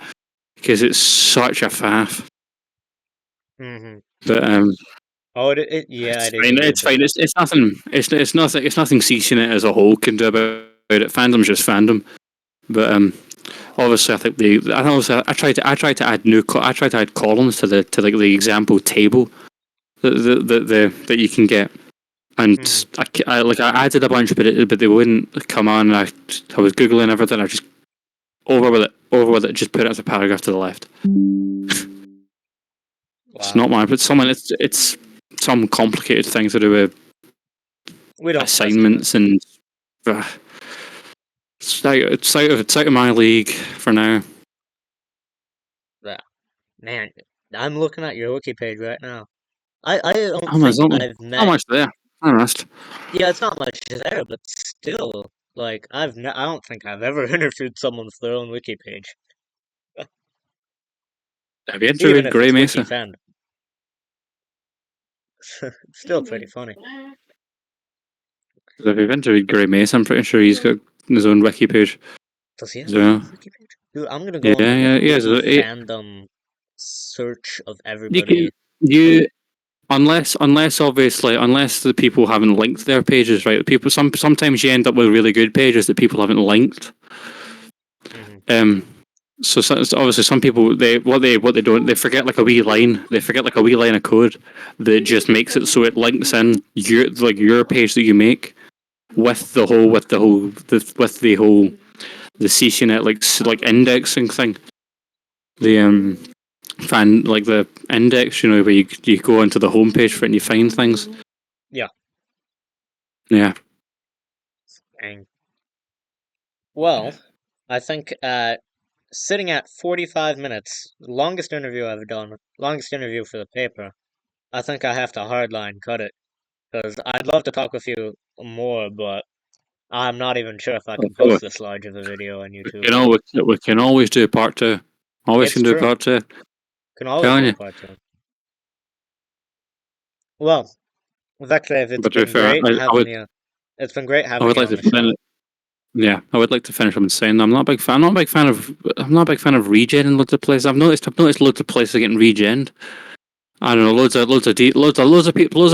because it's such a faff. Hmm. But Oh, yeah, it's it is a fine. bit It's fine. difficult. It's nothing. It's nothing ceasing it as a whole can do about it. Fandom's just fandom. But obviously, I think I tried to add I tried to add columns to like the example table that you can get, and Hmm. I added a bunch, but they wouldn't come on. I was googling everything. I just over with it. Just put it as a paragraph to the left. It's Wow. not mine, but someone it's some complicated thing to do with We don't press too much. assignments and uh, it's out of my league for now. Yeah. Man, I'm looking at your wiki page right now. I don't How much? think I've How met. much there? Honest. Yeah, it's not much there, but still, like I don't think I've ever interviewed someone for their own wiki page, Have you even interviewed if Grey it's wiki Mesa? fandom. It's still pretty funny. If you've interviewed Grey Mesa, I'm pretty sure he's got his own wiki page. Does he have his So own wiki page? Dude, I'm gonna yeah, go on the like yeah. wiki So fandom search of you can everybody. you unless the people haven't linked their pages, right? The people sometimes you end up with really good pages that people haven't linked. Hmm. Um, so obviously some people what they don't they forget like a wee line. They forget like a wee line of code that just makes it so it links in your page that you make with the whole the CCNet like indexing thing. The fan like the index, you know, where you go onto the homepage for it and you find things. Yeah. Yeah. Dang. Well, I think sitting at 45 minutes, longest interview I've ever done, longest interview for the paper. I think I have to hardline cut it because I'd love to talk with you more, but I'm not even sure if I can Oh, post this large of a video on YouTube. we can always do part two. Always It's can do true. part two. Can always Telling do a you. part two. Well, Vectravxr, it's But to be been fair, great having you. It's been great I having would you like on to the show. yeah, I would like to finish up and saying I'm not a big fan. I'm not a big fan of. I'm not a big fan of regenning loads of places. I've noticed loads of places getting regened. I don't know, loads of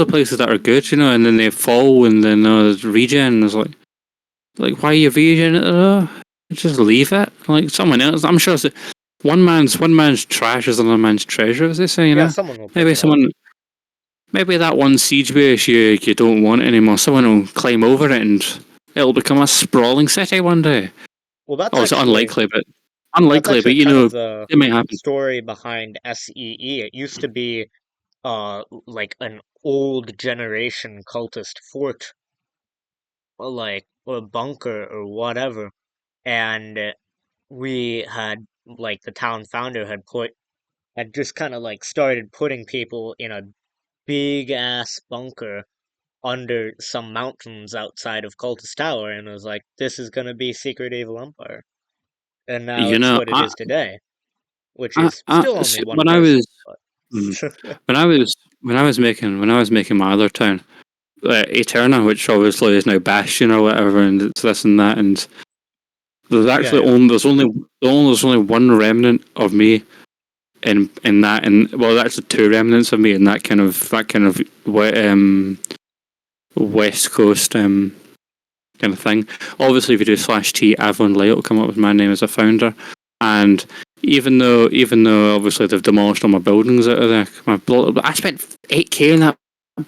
places that are good, you know, and then they fall, and then there's regen. And it's like, why are you regen it? Just leave it. Like someone else. I'm sure one man's trash is another man's treasure, as they say. You Yeah, know, someone will pick maybe it up. someone, maybe that one siege base you don't want anymore. Someone will climb over it, and it'll become a sprawling city one day. Well, Oh, it's that's unlikely, but actually you kind know, of the it may happen. story behind S.E.E. It used to be like an old generation cultist fort, or like or bunker or whatever, and we had like the town founder had just kind of like started putting people in a big ass bunker under some mountains outside of Cultist Tower, and it was like, this is gonna be Secret Evil Empire, and now You it's know, what it is today, which I, is still only see, one person, but mm, when I was making my other town, Eterna, which obviously is now Bastion or whatever, and it's this and that, and there's yeah, actually yeah, there's only one remnant of me in that, and well, that's two remnants of me in that kind of West Coast kind of thing. Obviously, if you do /T Avalon Light, it'll come up with my name as a founder. And even though obviously they've demolished all my buildings out of there, I spent 8K in that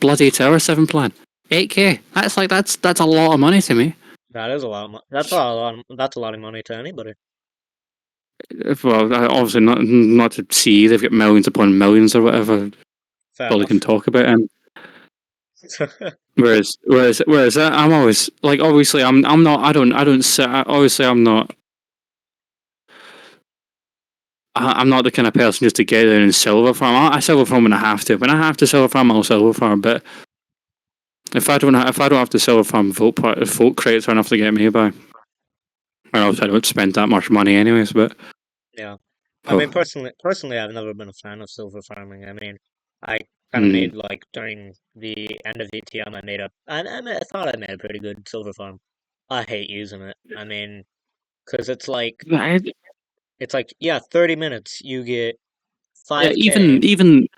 bloody Tower 7 plan. 8K. That's a lot of money to me. that is a lot of that's a lot of money to anybody. Well, obviously not to see. They've got millions upon millions or whatever. Fair All they can enough. talk about. And whereas I'm always like, obviously I'm not. I don't sit. Obviously I'm not. I'm not the kind of person just to get in and silver farm. I silver farm when I have to. When I have to silver farm, I'll silver farm. But if I don't have to silver farm, vote crates are enough to get me by. Or else I don't spend that much money anyways. But Yeah. I mean, oh, personally, I've never been a fan of silver farming. I mean, I kind of mm, made like during the end of ETM, I thought I made a pretty good silver farm. I hate using it. I mean, because I- yeah, 30 minutes, you get yeah, 5K.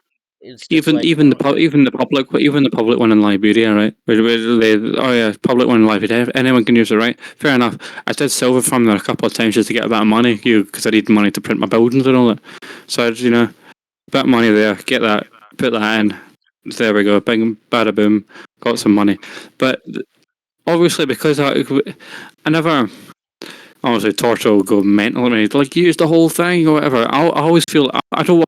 It's just like, come on. even the public one in Liberia, right? Oh yeah, public one in Liberia. Anyone can use it, right? Fair enough. I did silver farm there a couple of times just to get a bit of money, because I need money to print my buildings and all that. So I just, bit of money there, get that, put that in. There we go, bing, bada boom, got some money. But obviously, because I never, obviously, Torture will go mental at me, like, use the whole thing or whatever. I always feel, I don't want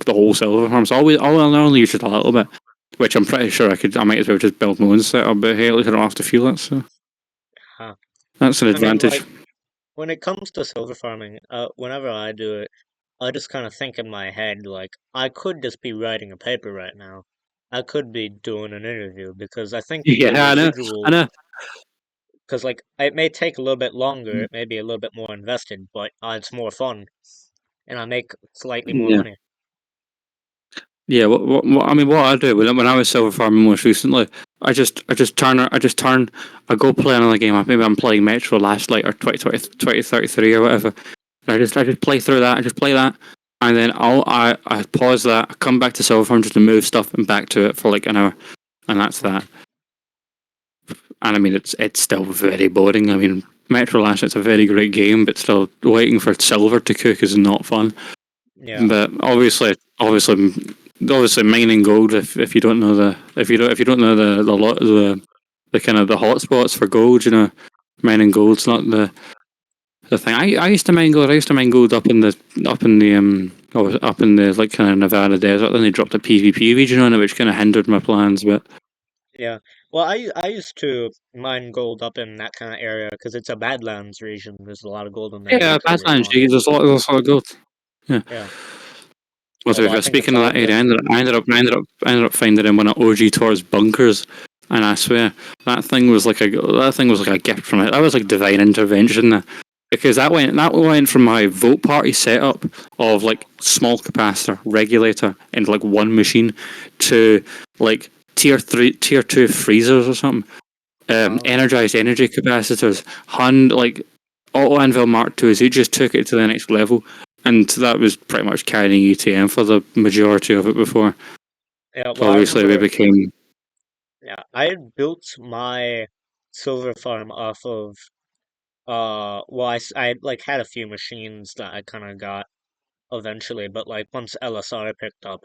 the whole silver farm, so I'll only use it a little bit, which I'm pretty sure I might as well just build my own setup, but hey, at least I don't have to feel it, so Huh. that's an I mean, advantage. like, when it comes to silver farming, whenever I do it, I just kind of think in my head, like, I could just be writing a paper right now. I could be doing an interview because I think the Yeah, I residual, know. because, like, it may take a little bit longer, it may be a little bit more invested, but it's more fun, and I make slightly more Yeah. money. Yeah, I mean, what I do when I was silver farming most recently, I just turn, I go play another game. Maybe I'm playing Metro Last Light or 2033 or whatever. And I just play through that. I just play that, and then I pause that. I come back to silver farm just to move stuff and back to it for like an hour, and that's that. And I mean, it's still very boring. I mean, Metro Last Light's a very great game, but still waiting for silver to cook is not fun. Yeah, But obviously, mining gold. If you don't know if you don't know the kind of the hotspots for gold, mining gold's not the thing. I used to mine gold. I used to mine gold up in the like kind of Nevada desert. Then they dropped a PvP region on it, which kind of hindered my plans. But yeah. Well, I used to mine gold up in that kind of area because it's a Badlands region. There's a lot of gold in there. You Yeah, could Badlands, mine. there's a lot of gold. Yeah. Yeah. Well, to be Although I fair, think it's speaking of all that area, just. I ended up finding in one of OG Tor's bunkers, and I swear that thing was like a gift from it. That was like divine intervention, because that went from my vote party setup of like small capacitor regulator and like one machine to like tier two freezers or something. Oh, Energized energy capacitors, hand like auto anvil Mark IIs. He just took it to the next level, and that was pretty much carrying ETM for the majority of it before. yeah. So Well, I obviously we remember. became Yeah, I had built my silver farm off of. Well, I like had a few machines that I kind of got eventually, but like once LSR picked up,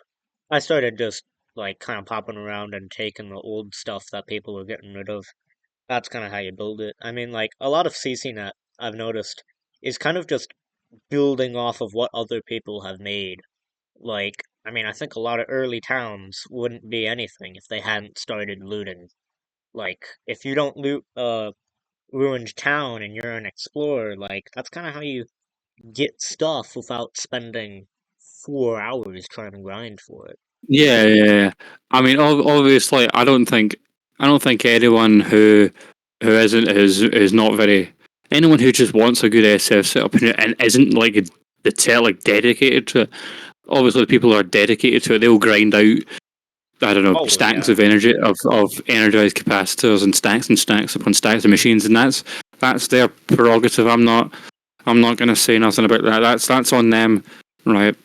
I started just like kind of popping around and taking the old stuff that people were getting rid of. That's kind of how you build it. I mean, like a lot of CCNet I've noticed is kind of just building off of what other people have made. Like, I mean, I think a lot of early towns wouldn't be anything if they hadn't started looting. Like, if you don't loot a ruined town and you're an explorer, like that's kind of how you get stuff without spending 4 hours trying to grind for it. yeah. I mean, obviously, I don't think anyone who isn't is not very anyone who just wants a good SF setup and isn't like like dedicated to it. Obviously, the people who are dedicated to it, they'll grind out I don't know, Oh stacks yeah. of energy of energized capacitors and stacks upon stacks of machines, and that's their prerogative. I'm not going to say nothing about that. That's on them, right?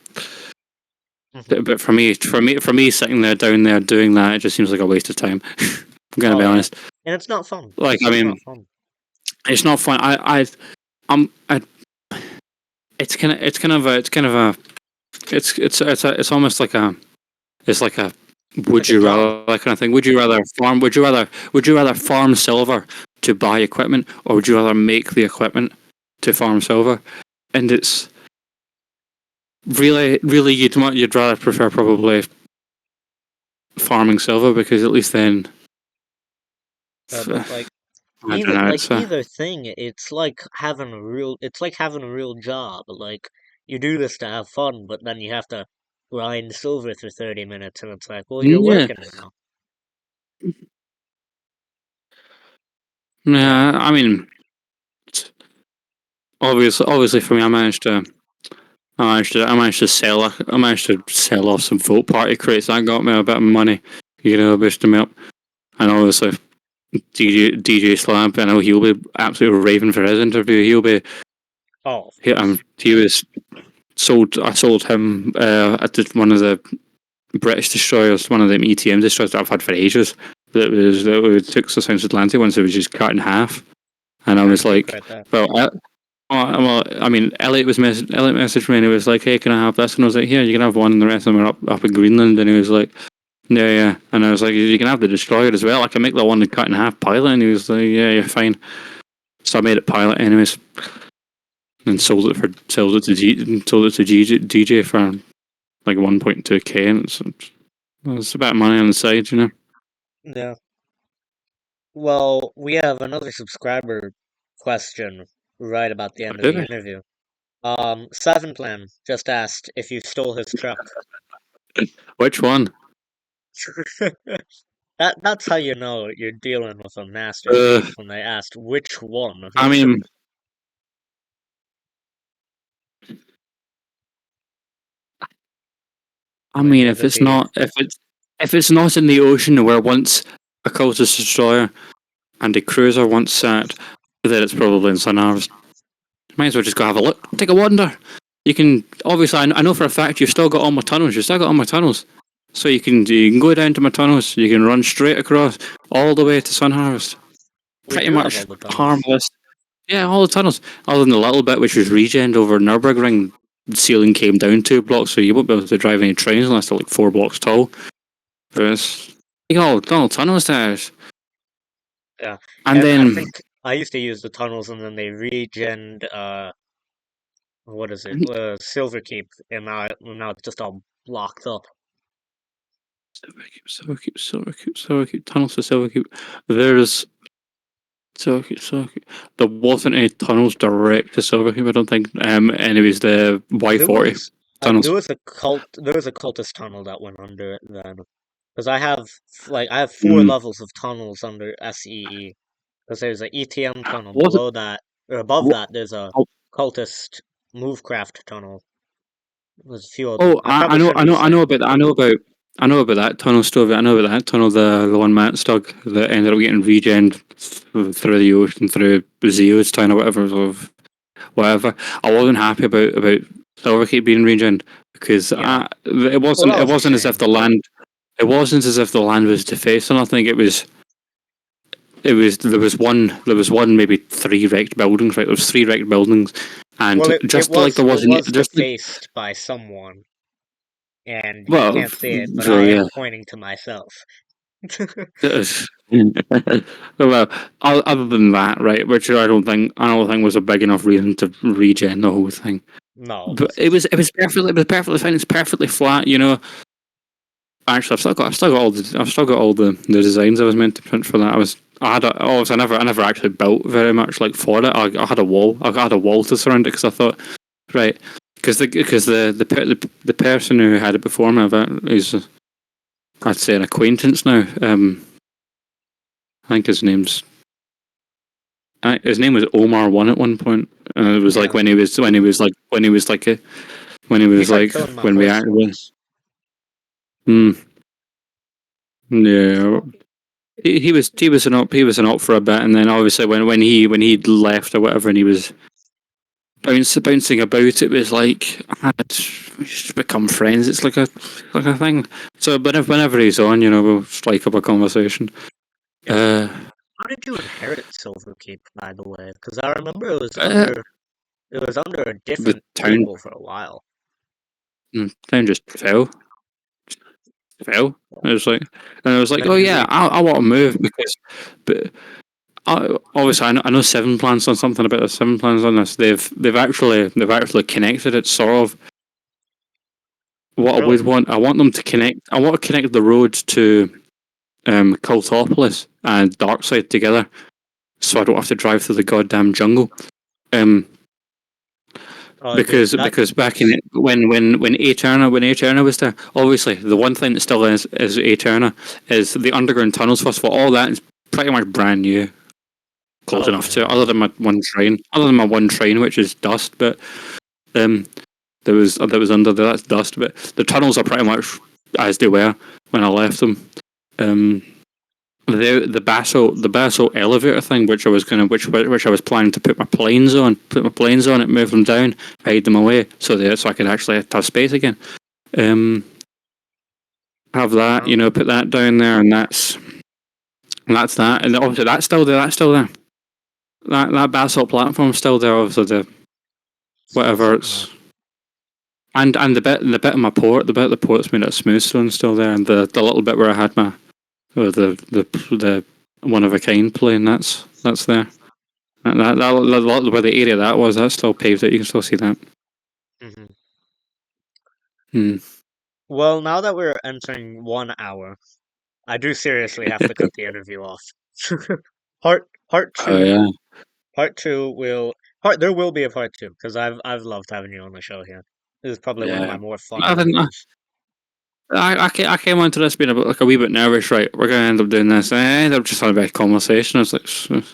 Hmm. But for me, sitting there down there doing that, it just seems like a waste of time. I'm going to Oh be yeah. honest. And it's not fun. Like, It's I just mean, not fun. it's not fun. I it's kind of a it's almost like a it's like a It's would like a you job. rather that kind of thing. Would you rather farm silver to buy equipment, or would you rather make the equipment to farm silver? And it's really you'd rather prefer probably farming silver because at least then But like I don't know. It's either thing, it's like having a real job. Like you do this to have fun, but then you have to grind silver for 30 minutes and it's like, well, you're yeah, working now. Yeah. yeah. I mean, obviously for me, I managed to sell off some vote party crates. That got me a bit of money. You know, boosted me up. And obviously DJ Slab, I know he'll be absolutely raving for his interview. Oh, of course. He was sold. I sold him at one of the British destroyers, one of them ETM destroyers that I've had for ages. That took the South Atlantic once. It was just cut in half, and I was Antique like, right there. well, I mean, Elliot messaged me and he was like, "Hey, can I have this?" And I was like, "Here, you can have one." And the rest of them are up in Greenland. And he was like, yeah. And I was like, "You can have the destroyer as well. I can make the one cut in half pilot." And he was like, "Yeah, you're fine." So I made it pilot anyways, and Hmm. sold it to DJ for like 1.2k, and it's a bit of money on the side, you know. Yeah. Well, we have another subscriber question right about the Oh, end of did the I? interview. Seven Plan just asked if you stole his truck. Which one? That's how you know you're dealing with a master Uh, thief when they asked which one. I mean, I mean, was it the if it's not in the ocean where once a cultist destroyer and a cruiser once sat, then it's probably in Sun Harvest. Might as well just go have a look, take a wander. You can obviously, I know for a fact you've still got all my tunnels. You've still got all my tunnels, so you can go down to my tunnels. You can run straight across all the way to Sun Harvest. we Pretty do have all much the tunnels. harmless. Yeah, all the tunnels, other than the little bit which was regened over Nurburgring. The ceiling came down 2 blocks, so you won't be able to drive any trains unless they're like 4 blocks tall. But it's you got all tunnels there, Yeah, and and I then think I used to use the tunnels, and then they regened what is it? Silver Keep, and now it's just all blocked up. Silverkeep, tunnels to Silverkeep. There's Silverkeep. There wasn't any tunnels direct to Silverkeep, I don't think. Anyways, the There Y40 was tunnels. there was a cultist tunnel that went under it then. Because I have four Mm. levels of tunnels under S.E.E. Because there's a ETM tunnel Was it? below that, or above Oh, that. There's a oh, cultist movecraft tunnel. There's a few of them. oh, I probably shouldn't be I know saying about them. that. I know about that tunnel story. I know about that tunnel. The one Matt stuck that ended up getting regen through the ocean through Zeo's town or whatever. Of whatever. I wasn't happy about Silverkeep being regened because Yeah. Well, that it was a wasn't as if shame. the land it wasn't as if the land was defaced or nothing. It was there was one maybe three wrecked buildings. Right, there was three wrecked buildings, and Well, just like there it wasn't was just like defaced by someone, and you well, can't see it, but I so yeah. am pointing to myself. Well, other than that, right, which I don't think was a big enough reason to regen the whole thing. No, it But wasn't. it was perfectly fine. It's perfectly flat, you know. Actually, I've still got I've still got all the designs I was meant to print for that. I never actually built very much like for it. I had a wall. I had a wall to surround it because I thought, right, because the person who had it before me, is I'd say an acquaintance now. I think his name was Omar One at one point, and it was like Yeah, when he he was tried like killing my when we horse actually. once. Hmm, yeah, he was an op for a bit, and then obviously when he left or whatever, and he was bouncing about, it was like we just become friends. It's like a thing. So whenever he's on, you know, we'll strike up a conversation. Yeah. Uh, How did you inherit Silverkeep, by the way? Because I remember uh it was under a the different town people for a while. town just fell. It was like, and I was like, oh yeah, Eventually, I want to move because, but obviously I know Seven Plans on something about the Seven Plans on this. They've actually connected it sort of. What I would really. want, I want to connect the roads to Cultopolis and Darkside together, so I don't have to drive through the goddamn jungle. Um, Dude, because back in it, when Aeterna was there, obviously the one thing that still is Aeterna is the underground tunnels. First of all that is pretty much brand new, close enough okay, to, yeah. other than my one train, which is dust. But um, there was under there, that's dust. But the tunnels are pretty much as they were when I left them. Um, the basalt elevator thing, which I was planning to put my planes on it, move them down, hide them away, so I could actually have space again. Um, have that, Well, you know, put that down there, and that's that, and obviously that's still there. That's still there. That basalt platform's still there. Obviously the still whatever sitting there. it's. And the bit of my port, the bit of the port's made out of smooth stone's still there, and the little bit where I had my the one of a kind plane, that's there. Where the area that was, that's still paved out. You can still see that. Hmm. Hmm. Well, now that we're entering 1 hour, I do seriously have to cut the interview off. Part Oh two, yeah, part two will there will be a part two because I've loved having you on the show here. This is probably one of my yeah. more fun I didn't. interviews. I came onto this being like a wee bit nervous. Right, we're gonna end up doing this. And I ended up just having a bit of conversation. I was like,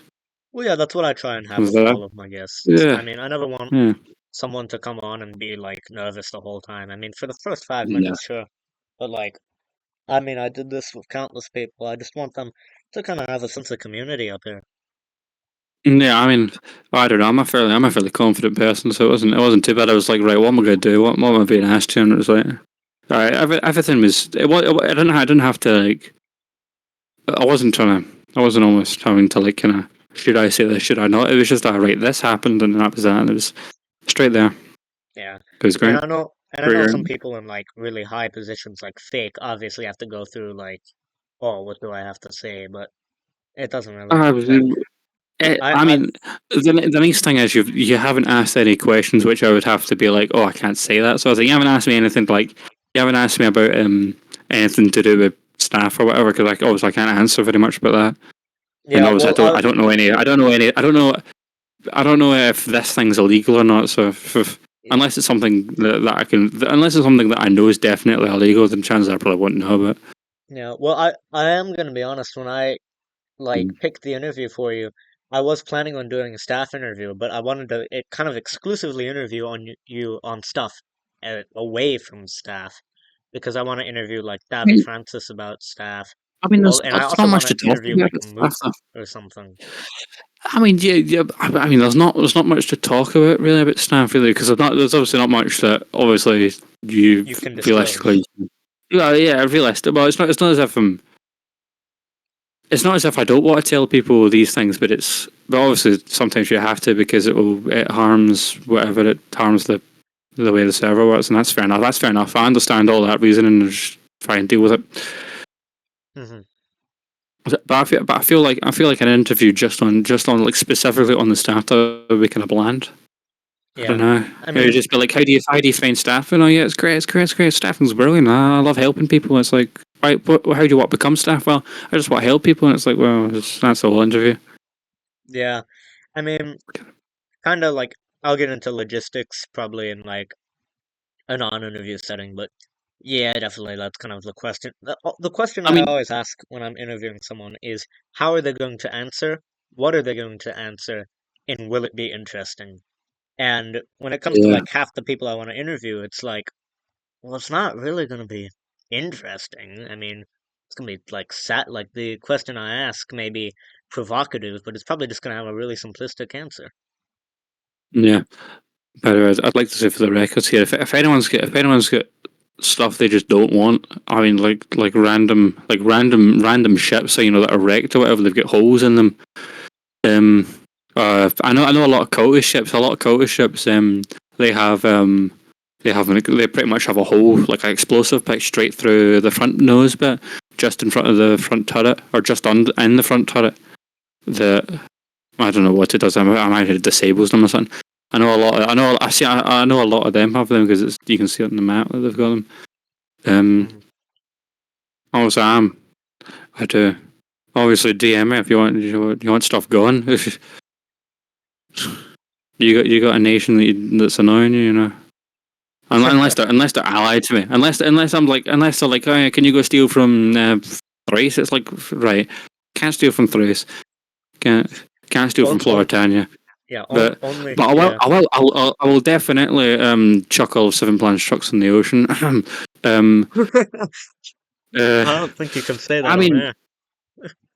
Well, yeah, that's what I try and have was with that? all of my guests. I Yeah, mean, I never want yeah, someone to come on and be like nervous the whole time. I mean, for the first five yeah. minutes, sure, but like, I mean, I did this with countless people. I just want them to kind of have a sense of community up here. Yeah, I mean, I don't know. I'm a fairly confident person, so it wasn't too bad. I was like, right, what am I going to do? What am I being asked to? And it was like, all right, everything was. I didn't have to like. I wasn't trying to. I wasn't almost having to like kind of. Should I say this? Should I not? It was just right. This happened, and that was that. And it was straight there. Yeah. It was great. And I Great, know great. some people in like really high positions, like fake, obviously have to go through like, oh, what do I have to say? But it doesn't really I was. like I I mean, the nice thing is you haven't asked any questions which I would have to be like, oh, I can't say that. So I was like, you haven't asked me anything like you haven't asked me about anything to do with staff or whatever, because like obviously I can't answer very much about that. And Yeah, obviously well, I don't know any. I don't know if this thing's illegal or not. So unless it's something that I can, unless it's something that I know is definitely illegal, then chances are I probably won't know about. yeah, well, I am gonna be honest. When I like Mm. picked the interview for you, I was planning on doing a staff interview, but I wanted to it kind of exclusively interview on you on stuff away from staff because I want to interview like I Davy mean, Francis about staff. there's, And I there's not also much want to to talk interview about like with Moot staff. Though. or something. I mean, yeah. I mean, there's not much to talk about really about staff really because there's obviously not much that obviously you You can disclose. realistically. Yeah, realistic. Well, it's not as if it's not as if I don't want to tell people these things, but obviously sometimes you have to because it harms whatever it harms the way the server works, and that's fair enough. That's fair enough. I understand all that reasoning and just try and deal with it. Hmm. But I feel like an interview just on like specifically on the staff that would be kind of bland. I don't Yeah, know. I It would mean, just be like, how do you find staff? And oh yeah, it's great. Staffing's brilliant. I love helping people. It's like, right, how do you want to become staff? Well, I just want to help people, and it's like, well, that's the whole interview. yeah, I mean, kind of like I'll get into logistics probably in like a non-interview setting, but yeah, definitely that's kind of the question. The question I I mean, always ask when I'm interviewing someone is how are they going to answer? What are they going to answer? And will it be interesting? And when it comes to yeah, like half the people I want to interview, it's like, well, it's not really going to be interesting. I mean, it's going to be like like the question I ask may be provocative, but it's probably just going to have a really simplistic answer. yeah. By the way, I'd like to say for the records here, if anyone's got stuff they just don't want, I mean, random ships, you know, that are wrecked or whatever, they've got holes in them. Um, I know a lot of cultist ships. A lot of cultist ships, they have they pretty much have a hole like an explosive picked straight through the front nose bit, just in front of the front turret, or just in the front turret. That I don't know what it does. I might have disables them or something. I know a lot. I know a lot of them have them because you can see it on the map that they've got them. Um, Mhm. also, I do. Obviously, DM me if you want stuff gone. You got a nation that's annoying you, you know. Unless they're allied to me. Unless they're like, oh, yeah, can you go steal from Thrace? It's like, right, can't steal from Thrace. Can't can't steal from On, Floritania. yeah, But only, but yeah. I will definitely chuck all 7 Plans trucks in the ocean. um, uh, I don't think you can say I that on mean, air.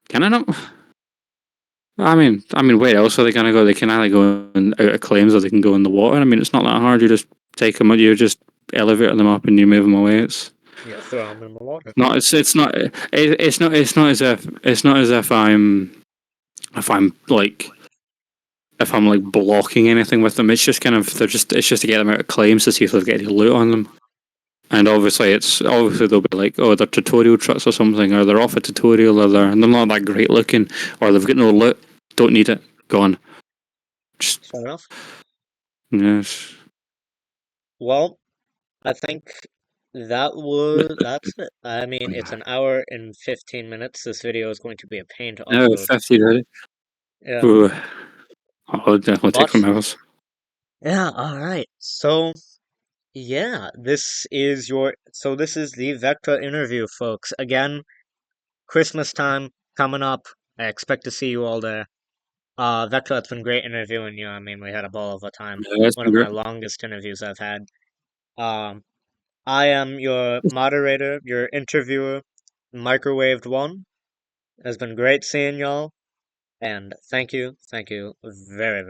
can I not? I mean, where else are they gonna go? They can either go out of claims or they can go in the water. I mean, it's not that hard. You just take them, you just elevate them up, and you move them away. It's Yeah, throw them in the water. not. It's not. It's not as if. It's not as if I'm like if I'm like blocking anything with them. It's just kind of. They're just. It's just to get them out of claims to see if they've got any loot on them. And obviously they'll be like, oh, they're tutorial trucks or something, or they're off a tutorial, or they're not that great looking, or they've got no loot, don't need it, gone. Just Fair enough. yes. Well, I think that's it. I mean, it's an hour and 15 minutes. This video is going to be a pain to No, upload. 50 ready. Yeah. Ooh, I'll definitely take But some hours. yeah, all right. So, yeah, this is the Vectra interview, folks. Again, Christmas time coming up. I expect to see you all there. Vectra, it's been great interviewing you. I mean, we had a ball of a time. Yeah, that's One been of my great. longest interviews I've had. Um, I am your moderator, your interviewer, Microwaved One. It's been great seeing y'all, and thank you very, very